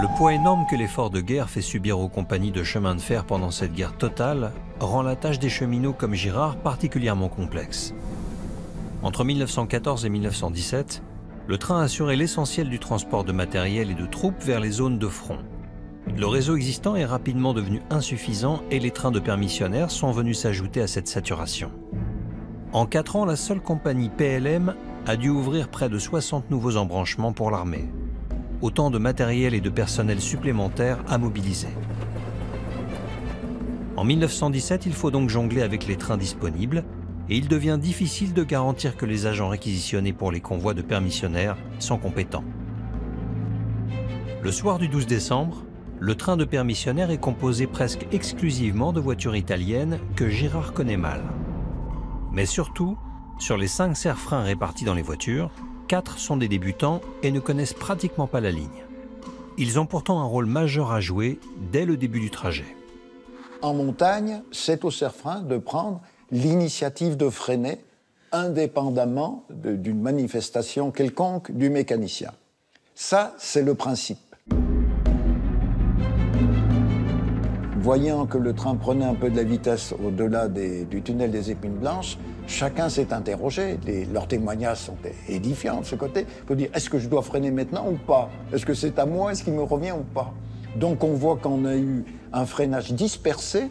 Le poids énorme que l'effort de guerre fait subir aux compagnies de chemin de fer pendant cette guerre totale rend la tâche des cheminots comme Girard particulièrement complexe. Entre 1914 et 1917, le train assurait l'essentiel du transport de matériel et de troupes vers les zones de front. Le réseau existant est rapidement devenu insuffisant et les trains de permissionnaires sont venus s'ajouter à cette saturation. En 4 ans, la seule compagnie PLM a dû ouvrir près de 60 nouveaux embranchements pour l'armée. Autant de matériel et de personnel supplémentaires à mobiliser. En 1917, il faut donc jongler avec les trains disponibles et il devient difficile de garantir que les agents réquisitionnés pour les convois de permissionnaires sont compétents. Le soir du 12 décembre, le train de permissionnaires est composé presque exclusivement de voitures italiennes que Girard connaît mal. Mais surtout, sur les 5 serre-freins répartis dans les voitures, 4 sont des débutants et ne connaissent pratiquement pas la ligne. Ils ont pourtant un rôle majeur à jouer dès le début du trajet. En montagne, c'est au serre-frein de prendre l'initiative de freiner indépendamment d'une manifestation quelconque du mécanicien. Ça, c'est le principe. voyant que le train prenait un peu de la vitesse au-delà du tunnel des Épines Blanches, chacun s'est interrogé. Leurs témoignages sont édifiants de ce côté. Il faut dire, est-ce que je dois freiner maintenant ou pas? Est-ce que c'est à moi? Est-ce qu'il me revient ou pas? Donc on voit qu'on a eu un freinage dispersé,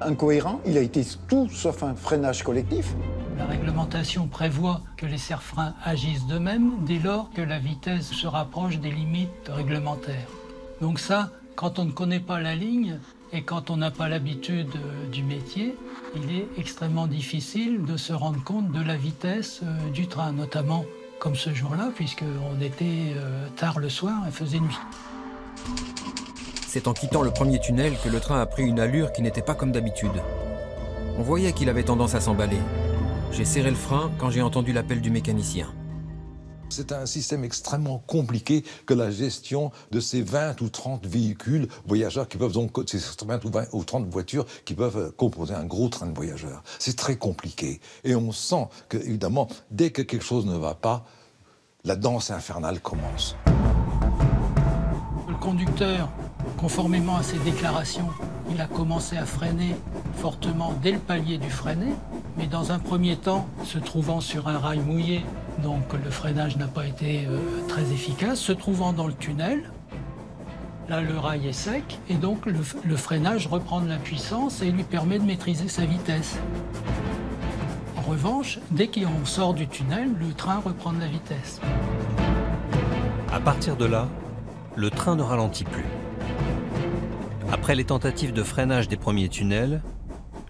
incohérent. Il a été tout sauf un freinage collectif. La réglementation prévoit que les serre-freins agissent d'eux-mêmes dès lors que la vitesse se rapproche des limites réglementaires. Donc ça, quand on ne connaît pas la ligne et quand on n'a pas l'habitude du métier, il est extrêmement difficile de se rendre compte de la vitesse du train, notamment comme ce jour-là, puisqu'on était tard le soir et faisait nuit. C'est en quittant le premier tunnel que le train a pris une allure qui n'était pas comme d'habitude. On voyait qu'il avait tendance à s'emballer. J'ai serré le frein quand j'ai entendu l'appel du mécanicien. C'est un système extrêmement compliqué que la gestion de ces 20 ou 30 véhicules voyageurs qui peuvent donc, ces 20 ou 20 ou 30 voitures qui peuvent composer un gros train de voyageurs. C'est très compliqué. Et on sent que, évidemment, dès que quelque chose ne va pas, la danse infernale commence. Le conducteur, conformément à ses déclarations, il a commencé à freiner fortement dès le palier du freinet, mais dans un premier temps, se trouvant sur un rail mouillé, donc le freinage n'a pas été très efficace, se trouvant dans le tunnel, là le rail est sec, et donc le freinage reprend de la puissance et lui permet de maîtriser sa vitesse. En revanche, dès qu'on sort du tunnel, le train reprend de la vitesse. À partir de là, le train ne ralentit plus. Après les tentatives de freinage des premiers tunnels,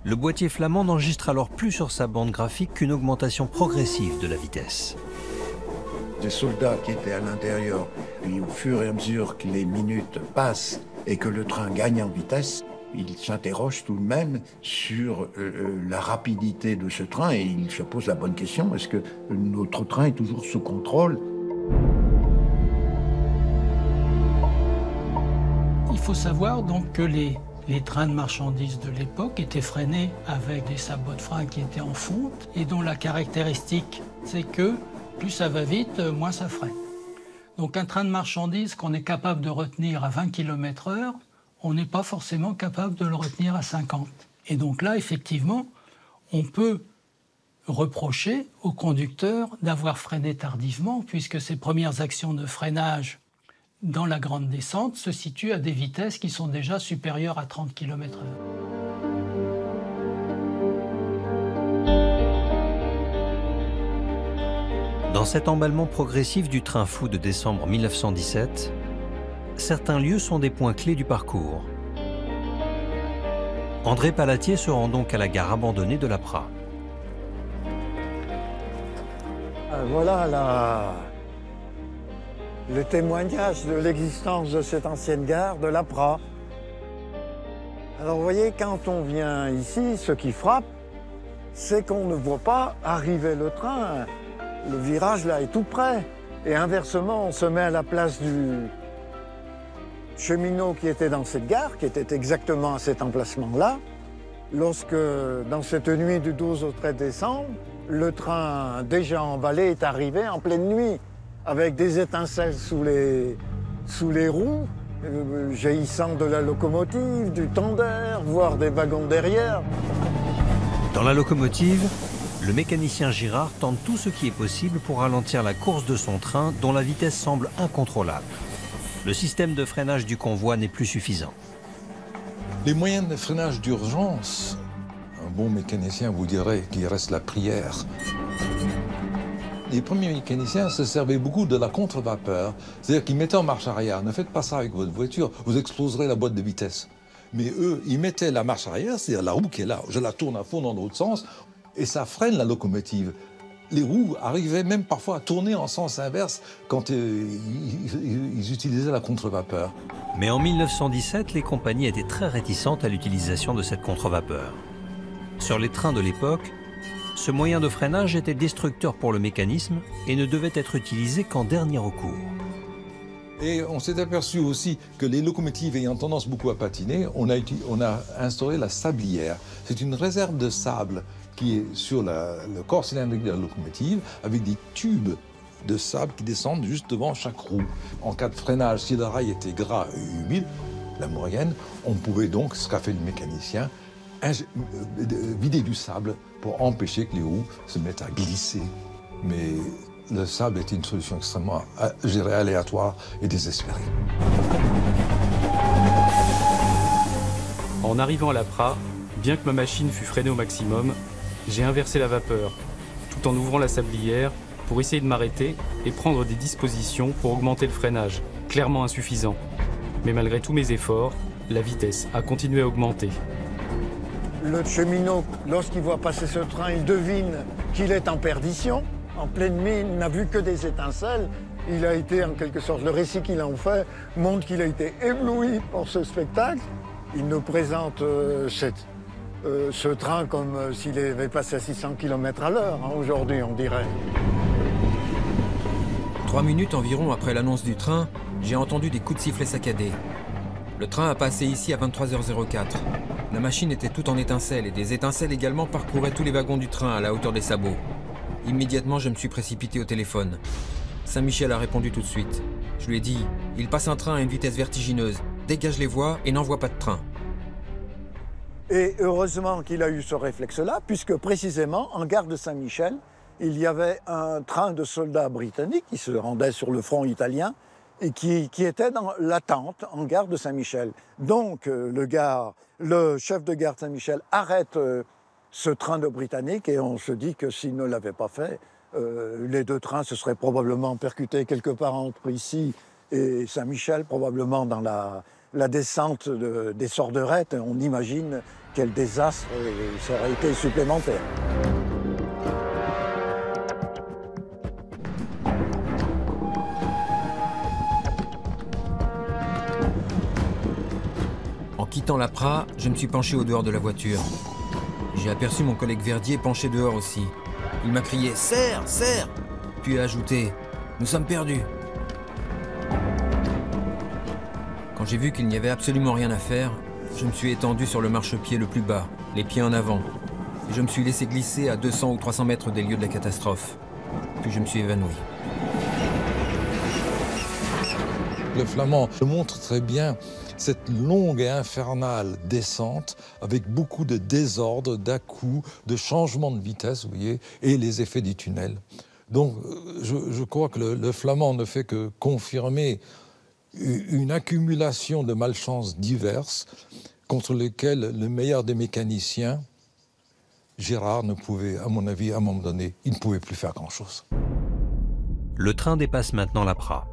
le boîtier flamand n'enregistre alors plus sur sa bande graphique qu'une augmentation progressive de la vitesse. Des soldats qui étaient à l'intérieur, puis au fur et à mesure que les minutes passent et que le train gagne en vitesse, ils s'interrogent tout de même sur la rapidité de ce train et ils se posent la bonne question, est-ce que notre train est toujours sous contrôle? Il faut savoir donc que les trains de marchandises de l'époque étaient freinés avec des sabots de frein qui étaient en fonte et dont la caractéristique, c'est que plus ça va vite, moins ça freine. Donc un train de marchandises qu'on est capable de retenir à 20 km/h, on n'est pas forcément capable de le retenir à 50. Et donc là, effectivement, on peut reprocher au conducteur d'avoir freiné tardivement, puisque ses premières actions de freinage dans la grande descente se situent à des vitesses qui sont déjà supérieures à 30 km/h. Dans cet emballement progressif du train fou de décembre 1917, certains lieux sont des points clés du parcours. André Palatier se rend donc à la gare abandonnée de l'Apra. Voilà le témoignage de l'existence de cette ancienne gare de l'Apra. Alors vous voyez, quand on vient ici, ce qui frappe, c'est qu'on ne voit pas arriver le train. Le virage là est tout près. Et inversement, on se met à la place du cheminot qui était dans cette gare, qui était exactement à cet emplacement-là, lorsque, dans cette nuit du 12 au 13 décembre, le train déjà emballé est arrivé en pleine nuit, avec des étincelles sous les roues, jaillissant de la locomotive, du tender, voire des wagons derrière. Dans la locomotive, le mécanicien Girard tente tout ce qui est possible pour ralentir la course de son train dont la vitesse semble incontrôlable. Le système de freinage du convoi n'est plus suffisant. Les moyens de freinage d'urgence, un bon mécanicien vous dirait qu'il reste la prière. Les premiers mécaniciens se servaient beaucoup de la contre-vapeur, c'est-à-dire qu'ils mettaient en marche arrière. Ne faites pas ça avec votre voiture, vous exploserez la boîte de vitesse. Mais eux, ils mettaient la marche arrière, c'est-à-dire la roue qui est là, je la tourne à fond dans l'autre sens, et ça freine la locomotive. Les roues arrivaient même parfois à tourner en sens inverse quand ils utilisaient la contre-vapeur. Mais en 1917, les compagnies étaient très réticentes à l'utilisation de cette contre-vapeur. Sur les trains de l'époque, ce moyen de freinage était destructeur pour le mécanisme et ne devait être utilisé qu'en dernier recours. Et on s'est aperçu aussi que les locomotives ayant tendance beaucoup à patiner, on a instauré la sablière. C'est une réserve de sable qui est sur le corps cylindrique de la locomotive avec des tubes de sable qui descendent juste devant chaque roue. En cas de freinage, si le rail était gras et humide, la Maurienne. On pouvait donc, ce qu'a fait le mécanicien, vider du sable pour empêcher que les roues se mettent à glisser. Mais le sable était une solution extrêmement, je dirais, aléatoire et désespérée. En arrivant à l'Apra, bien que ma machine fût freinée au maximum, j'ai inversé la vapeur, tout en ouvrant la sablière pour essayer de m'arrêter et prendre des dispositions pour augmenter le freinage, clairement insuffisant. Mais malgré tous mes efforts, la vitesse a continué à augmenter. Le cheminot, lorsqu'il voit passer ce train, il devine qu'il est en perdition. En pleine nuit, il n'a vu que des étincelles. Il a été, en quelque sorte, le récit qu'il en fait montre qu'il a été ébloui par ce spectacle. Il nous présente ce train comme s'il avait passé à 600 km à l'heure, hein, aujourd'hui, on dirait. 3 minutes environ après l'annonce du train, j'ai entendu des coups de sifflet saccadés. Le train a passé ici à 23h04. La machine était toute en étincelles et des étincelles également parcouraient tous les wagons du train à la hauteur des sabots. Immédiatement, je me suis précipité au téléphone. Saint-Michel a répondu tout de suite. Je lui ai dit « Il passe un train à une vitesse vertigineuse. Dégage les voies et n'envoie pas de train. » Et heureusement qu'il a eu ce réflexe-là, puisque précisément, en gare de Saint-Michel, il y avait un train de soldats britanniques qui se rendait sur le front italien et qui était dans l'attente en gare de Saint-Michel. Donc le chef de gare de Saint-Michel arrête ce train de Britanniques et on se dit que s'il ne l'avait pas fait, les deux trains se seraient probablement percutés quelque part entre ici et Saint-Michel, probablement dans la descente des Sorderettes. On imagine quel désastre ça aurait été supplémentaire. En quittant l'Apra, je me suis penché au dehors de la voiture. J'ai aperçu mon collègue Verdier penché dehors aussi. Il m'a crié « Serre, serre !» puis a ajouté « Nous sommes perdus !» Quand j'ai vu qu'il n'y avait absolument rien à faire, je me suis étendu sur le marchepied le plus bas, les pieds en avant, et je me suis laissé glisser à 200 ou 300 mètres des lieux de la catastrophe. Puis je me suis évanoui. Le Flamand montre très bien cette longue et infernale descente avec beaucoup de désordre, d'à-coups, de changements de vitesse, vous voyez, et les effets du tunnel. Donc je crois que le Flamand ne fait que confirmer une accumulation de malchances diverses contre lesquelles le meilleur des mécaniciens, Gérard, ne pouvait, à mon avis, à un moment donné, il ne pouvait plus faire grand-chose. Le train dépasse maintenant l'Apra.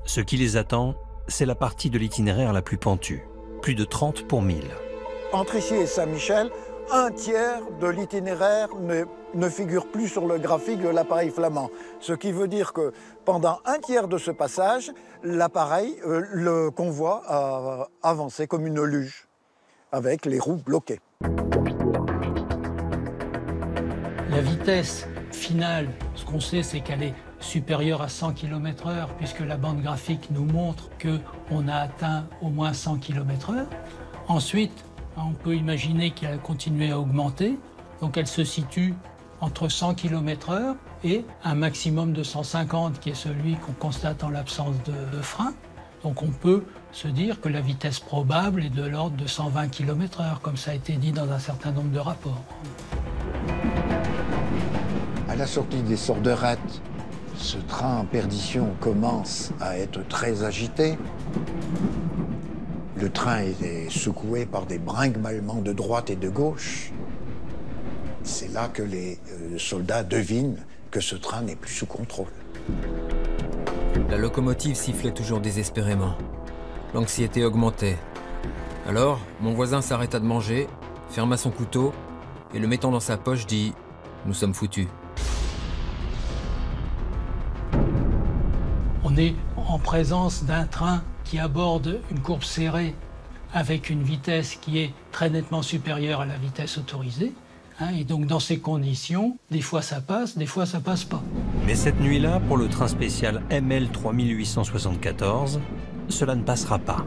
Ce qui les attend, c'est la partie de l'itinéraire la plus pentue, plus de 30 pour 1000. Entre ici et Saint-Michel, un tiers de l'itinéraire ne figure plus sur le graphique de l'appareil flamand. Ce qui veut dire que pendant un tiers de ce passage, l'appareil, le convoi a avancé comme une luge, avec les roues bloquées. La vitesse finale, ce qu'on sait, c'est qu'elle est supérieure à 100 km/h, puisque la bande graphique nous montre qu'on a atteint au moins 100 km/h. Ensuite, on peut imaginer qu'elle a continué à augmenter, donc elle se situe entre 100 km/h et un maximum de 150, qui est celui qu'on constate en l'absence de frein. Donc on peut se dire que la vitesse probable est de l'ordre de 120 km/h, comme ça a été dit dans un certain nombre de rapports. À la sortie des Sorderettes, ce train en perdition commence à être très agité. Le train est secoué par des brinque-ballements de droite et de gauche. C'est là que les soldats devinent que ce train n'est plus sous contrôle. La locomotive sifflait toujours désespérément. L'anxiété augmentait. Alors, mon voisin s'arrêta de manger, ferma son couteau et, le mettant dans sa poche, dit « Nous sommes foutus ». On est en présence d'un train qui aborde une courbe serrée avec une vitesse qui est très nettement supérieure à la vitesse autorisée. Et donc dans ces conditions, des fois ça passe, des fois ça passe pas. Mais cette nuit-là, pour le train spécial ML 3874, cela ne passera pas.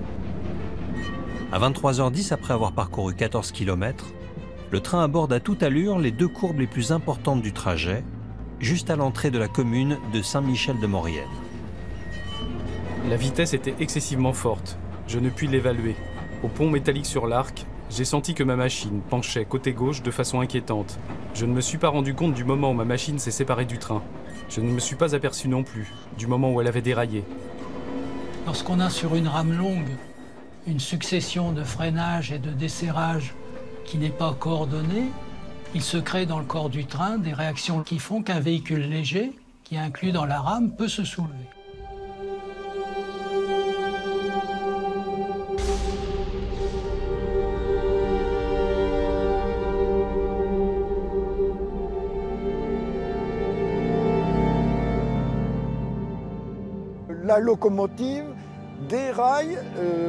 À 23h10, après avoir parcouru 14 km, le train aborde à toute allure les deux courbes les plus importantes du trajet, juste à l'entrée de la commune de Saint-Michel-de-Maurienne. La vitesse était excessivement forte. Je ne puis l'évaluer. Au pont métallique sur l'Arc, j'ai senti que ma machine penchait côté gauche de façon inquiétante. Je ne me suis pas rendu compte du moment où ma machine s'est séparée du train. Je ne me suis pas aperçu non plus du moment où elle avait déraillé. Lorsqu'on a sur une rame longue une succession de freinages et de desserrages qui n'est pas coordonnée, il se crée dans le corps du train des réactions qui font qu'un véhicule léger, qui est inclus dans la rame, peut se soulever. La locomotive déraille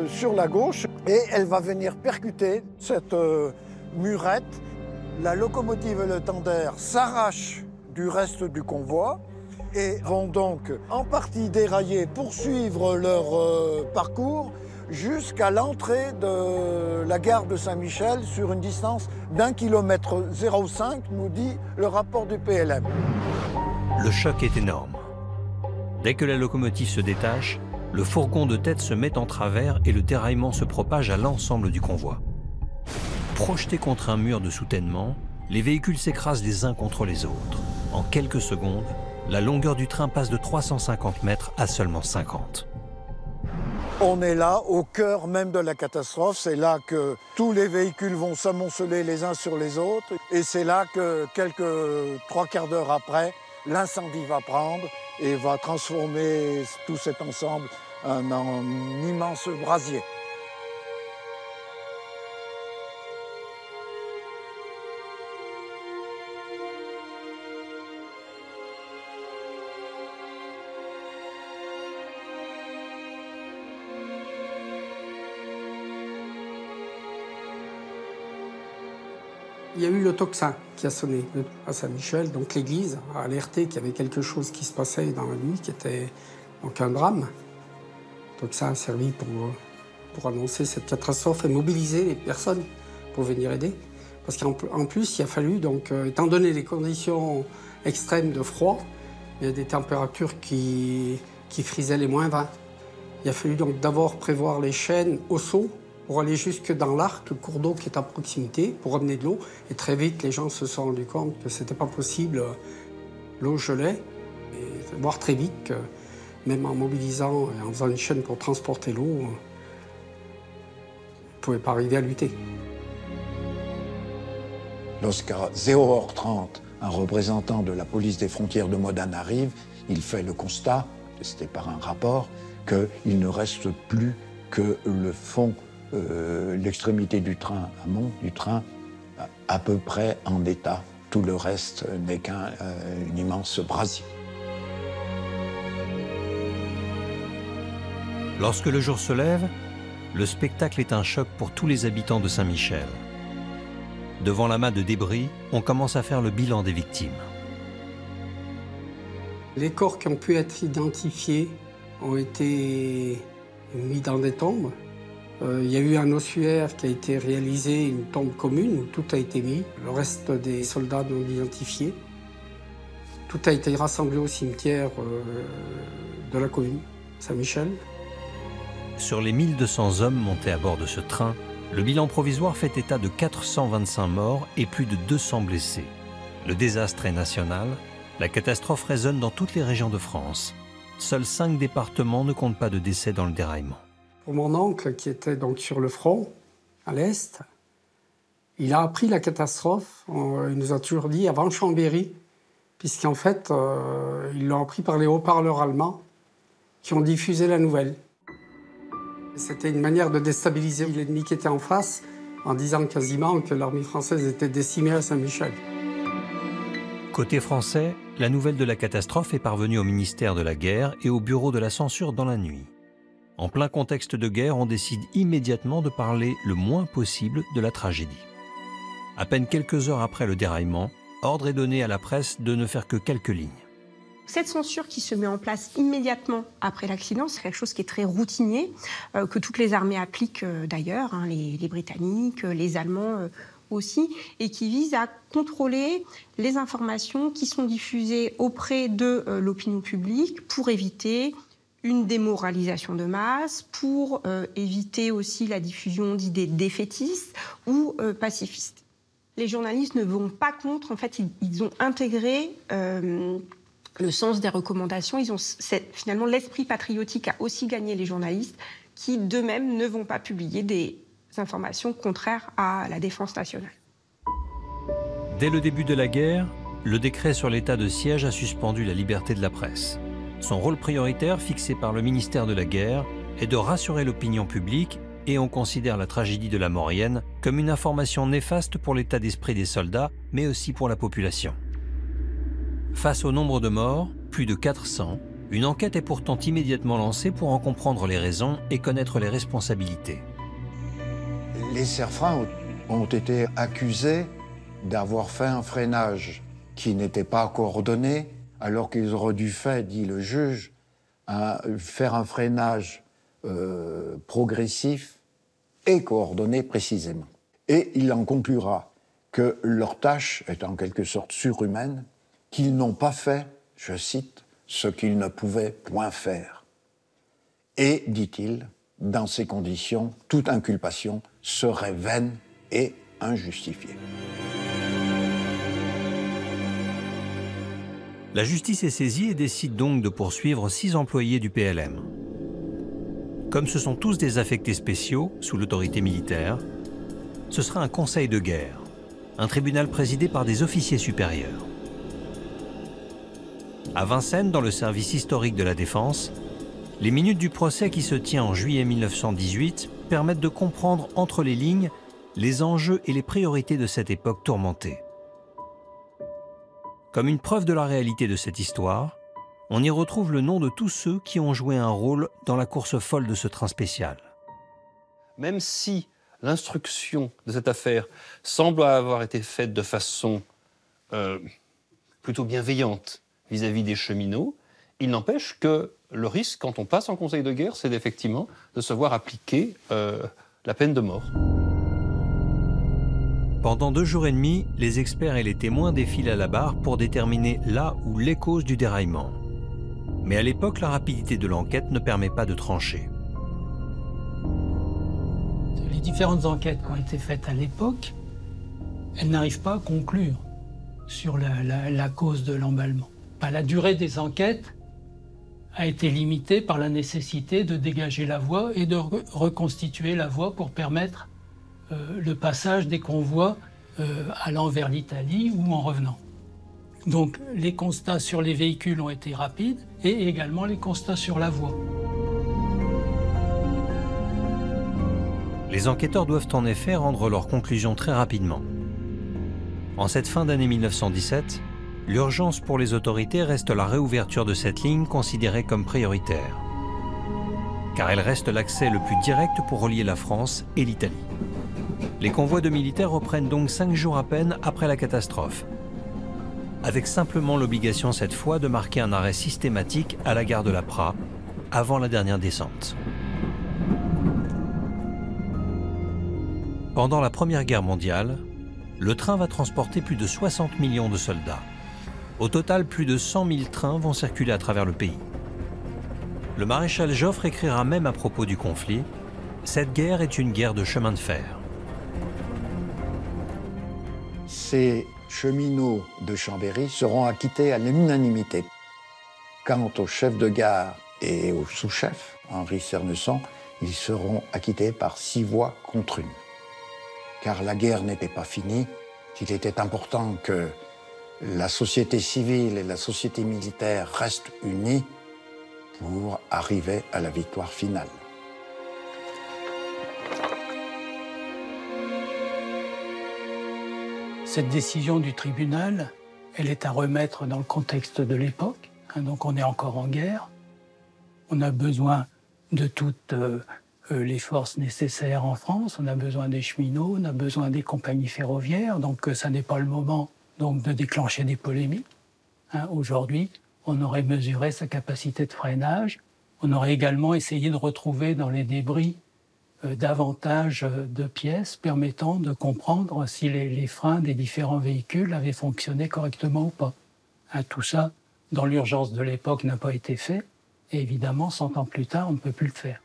sur la gauche et elle va venir percuter cette murette. La locomotive et le tender s'arrachent du reste du convoi et vont donc en partie dérailler, poursuivre leur parcours jusqu'à l'entrée de la gare de Saint-Michel sur une distance d'1,05 km, nous dit le rapport du PLM. Le choc est énorme. Dès que la locomotive se détache, le fourgon de tête se met en travers et le déraillement se propage à l'ensemble du convoi. Projetés contre un mur de soutènement, les véhicules s'écrasent les uns contre les autres. En quelques secondes, la longueur du train passe de 350 mètres à seulement 50. On est là, au cœur même de la catastrophe. C'est là que tous les véhicules vont s'amonceler les uns sur les autres. Et c'est là que, quelques 3 quarts d'heure après, l'incendie va prendre et va transformer tout cet ensemble en immense brasier. Il y a eu le tocsin qui a sonné à Saint-Michel, donc l'église a alerté qu'il y avait quelque chose qui se passait dans la nuit, qui était donc un drame. Le tocsin a servi pour annoncer cette catastrophe et mobiliser les personnes pour venir aider. Parce qu'en plus, il a fallu, donc, étant donné les conditions extrêmes de froid, il y a des températures qui frisaient les -20. Il a fallu donc d'abord prévoir les chaînes au seau pour aller jusque dans l'Arc, le cours d'eau qui est à proximité, pour amener de l'eau. Et très vite, les gens se sont rendus compte que ce n'était pas possible. L'eau gelait, et voire très vite, que même en mobilisant et en faisant une chaîne pour transporter l'eau, on ne pouvait pas arriver à lutter. Lorsqu'à 0h30, un représentant de la police des frontières de Modane arrive, il fait le constat, c'était par un rapport, qu'il ne reste plus que le fond, l'extrémité du train, amont du train, à peu près en état. Tout le reste n'est qu'un immense brasier. Lorsque le jour se lève, le spectacle est un choc pour tous les habitants de Saint-Michel. Devant l'amas de débris, on commence à faire le bilan des victimes. Les corps qui ont pu être identifiés ont été mis dans des tombes. Il y a eu un ossuaire qui a été réalisé, une tombe commune où tout a été mis. Le reste des soldats non identifiés. Tout a été rassemblé au cimetière de la commune, Saint-Michel. Sur les 1200 hommes montés à bord de ce train, le bilan provisoire fait état de 425 morts et plus de 200 blessés. Le désastre est national. La catastrophe résonne dans toutes les régions de France. Seuls 5 départements ne comptent pas de décès dans le déraillement. Pour mon oncle, qui était donc sur le front, à l'Est, il a appris la catastrophe, il nous a toujours dit, avant Chambéry, puisqu'en fait, ils l'ont appris par les haut-parleurs allemands qui ont diffusé la nouvelle. C'était une manière de déstabiliser l'ennemi qui était en face, en disant quasiment que l'armée française était décimée à Saint-Michel. Côté français, la nouvelle de la catastrophe est parvenue au ministère de la Guerre et au bureau de la censure dans la nuit. En plein contexte de guerre, on décide immédiatement de parler le moins possible de la tragédie. À peine quelques heures après le déraillement, ordre est donné à la presse de ne faire que quelques lignes. Cette censure qui se met en place immédiatement après l'accident, c'est quelque chose qui est très routinier, que toutes les armées appliquent d'ailleurs, hein, les Britanniques, les Allemands aussi, et qui vise à contrôler les informations qui sont diffusées auprès de l'opinion publique pour éviter une démoralisation de masse, pour éviter aussi la diffusion d'idées défaitistes ou pacifistes. Les journalistes ne vont pas contre, en fait, ils ont intégré le sens des recommandations. Finalement, l'esprit patriotique a aussi gagné les journalistes qui, d'eux-mêmes, ne vont pas publier des informations contraires à la défense nationale. Dès le début de la guerre, le décret sur l'état de siège a suspendu la liberté de la presse. Son rôle prioritaire, fixé par le ministère de la Guerre, est de rassurer l'opinion publique et on considère la tragédie de la Maurienne comme une information néfaste pour l'état d'esprit des soldats, mais aussi pour la population. Face au nombre de morts, plus de 400, une enquête est pourtant immédiatement lancée pour en comprendre les raisons et connaître les responsabilités. Les serfrins ont été accusés d'avoir fait un freinage qui n'était pas coordonné, alors qu'ils auraient dû faire, dit le juge, faire un freinage progressif et coordonné précisément. Et il en conclura que leur tâche est en quelque sorte surhumaine, qu'ils n'ont pas fait, je cite, ce qu'ils ne pouvaient point faire. Et, dit-il, dans ces conditions, toute inculpation serait vaine et injustifiée. La justice est saisie et décide donc de poursuivre 6 employés du PLM. Comme ce sont tous des affectés spéciaux, sous l'autorité militaire, ce sera un conseil de guerre, un tribunal présidé par des officiers supérieurs. À Vincennes, dans le service historique de la Défense, les minutes du procès qui se tient en juillet 1918 permettent de comprendre entre les lignes les enjeux et les priorités de cette époque tourmentée. Comme une preuve de la réalité de cette histoire, on y retrouve le nom de tous ceux qui ont joué un rôle dans la course folle de ce train spécial. Même si l'instruction de cette affaire semble avoir été faite de façon plutôt bienveillante vis-à-vis des cheminots, il n'empêche que le risque, quand on passe en conseil de guerre, c'est effectivement de se voir appliquer la peine de mort. Pendant 2 jours et demi, les experts et les témoins défilent à la barre pour déterminer là ou les causes du déraillement. Mais à l'époque, la rapidité de l'enquête ne permet pas de trancher. Les différentes enquêtes qui ont été faites à l'époque, elles n'arrivent pas à conclure sur la cause de l'emballement. La durée des enquêtes a été limitée par la nécessité de dégager la voie et de reconstituer la voie pour permettre le passage des convois allant vers l'Italie ou en revenant. Donc les constats sur les véhicules ont été rapides et également les constats sur la voie. Les enquêteurs doivent en effet rendre leurs conclusions très rapidement. En cette fin d'année 1917, l'urgence pour les autorités reste la réouverture de cette ligne considérée comme prioritaire, car elle reste l'accès le plus direct pour relier la France et l'Italie. Les convois de militaires reprennent donc 5 jours à peine après la catastrophe, avec simplement l'obligation cette fois de marquer un arrêt systématique à la gare de la Prat, avant la dernière descente. Pendant la Première Guerre mondiale, le train va transporter plus de 60 millions de soldats. Au total, plus de 100 000 trains vont circuler à travers le pays. Le maréchal Joffre écrira même à propos du conflit « Cette guerre est une guerre de chemin de fer ». Ces cheminots de Chambéry seront acquittés à l'unanimité. Quant au chef de gare et au sous-chef, Henri Cernesson, ils seront acquittés par 6 voix contre 1. Car la guerre n'était pas finie, il était important que la société civile et la société militaire restent unies pour arriver à la victoire finale. Cette décision du tribunal, elle est à remettre dans le contexte de l'époque. Donc on est encore en guerre. On a besoin de toutes les forces nécessaires en France. On a besoin des cheminots, on a besoin des compagnies ferroviaires. Donc ça n'est pas le moment donc, de déclencher des polémiques. Aujourd'hui, on aurait mesuré sa capacité de freinage. On aurait également essayé de retrouver dans les débris davantage de pièces permettant de comprendre si les freins des différents véhicules avaient fonctionné correctement ou pas. Tout ça, dans l'urgence de l'époque, n'a pas été fait. Et évidemment, 100 ans plus tard, on ne peut plus le faire.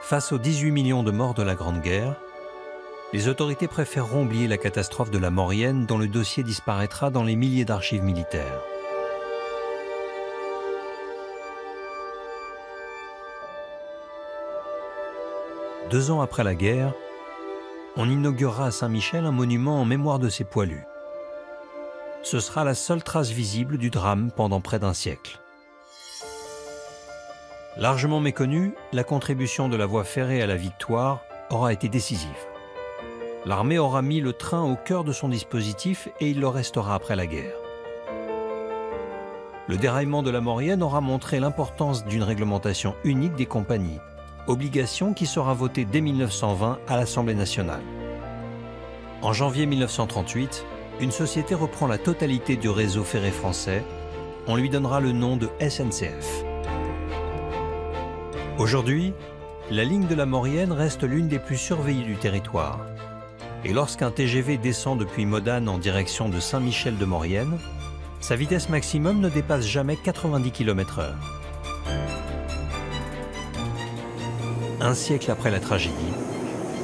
Face aux 18 millions de morts de la Grande Guerre, les autorités préféreront oublier la catastrophe de la Maurienne dont le dossier disparaîtra dans les milliers d'archives militaires. Deux ans après la guerre, on inaugurera à Saint-Michel un monument en mémoire de ces poilus. Ce sera la seule trace visible du drame pendant près d'un siècle. Largement méconnue, la contribution de la voie ferrée à la victoire aura été décisive. L'armée aura mis le train au cœur de son dispositif et il le restera après la guerre. Le déraillement de la Maurienne aura montré l'importance d'une réglementation unique des compagnies, obligation qui sera votée dès 1920 à l'Assemblée nationale. En janvier 1938, une société reprend la totalité du réseau ferré français. On lui donnera le nom de SNCF. Aujourd'hui, la ligne de la Maurienne reste l'une des plus surveillées du territoire. Et lorsqu'un TGV descend depuis Modane en direction de Saint-Michel-de-Maurienne, sa vitesse maximum ne dépasse jamais 90 km/h. Un siècle après la tragédie,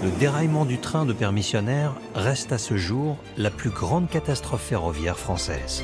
le déraillement du train de permissionnaires reste à ce jour la plus grande catastrophe ferroviaire française.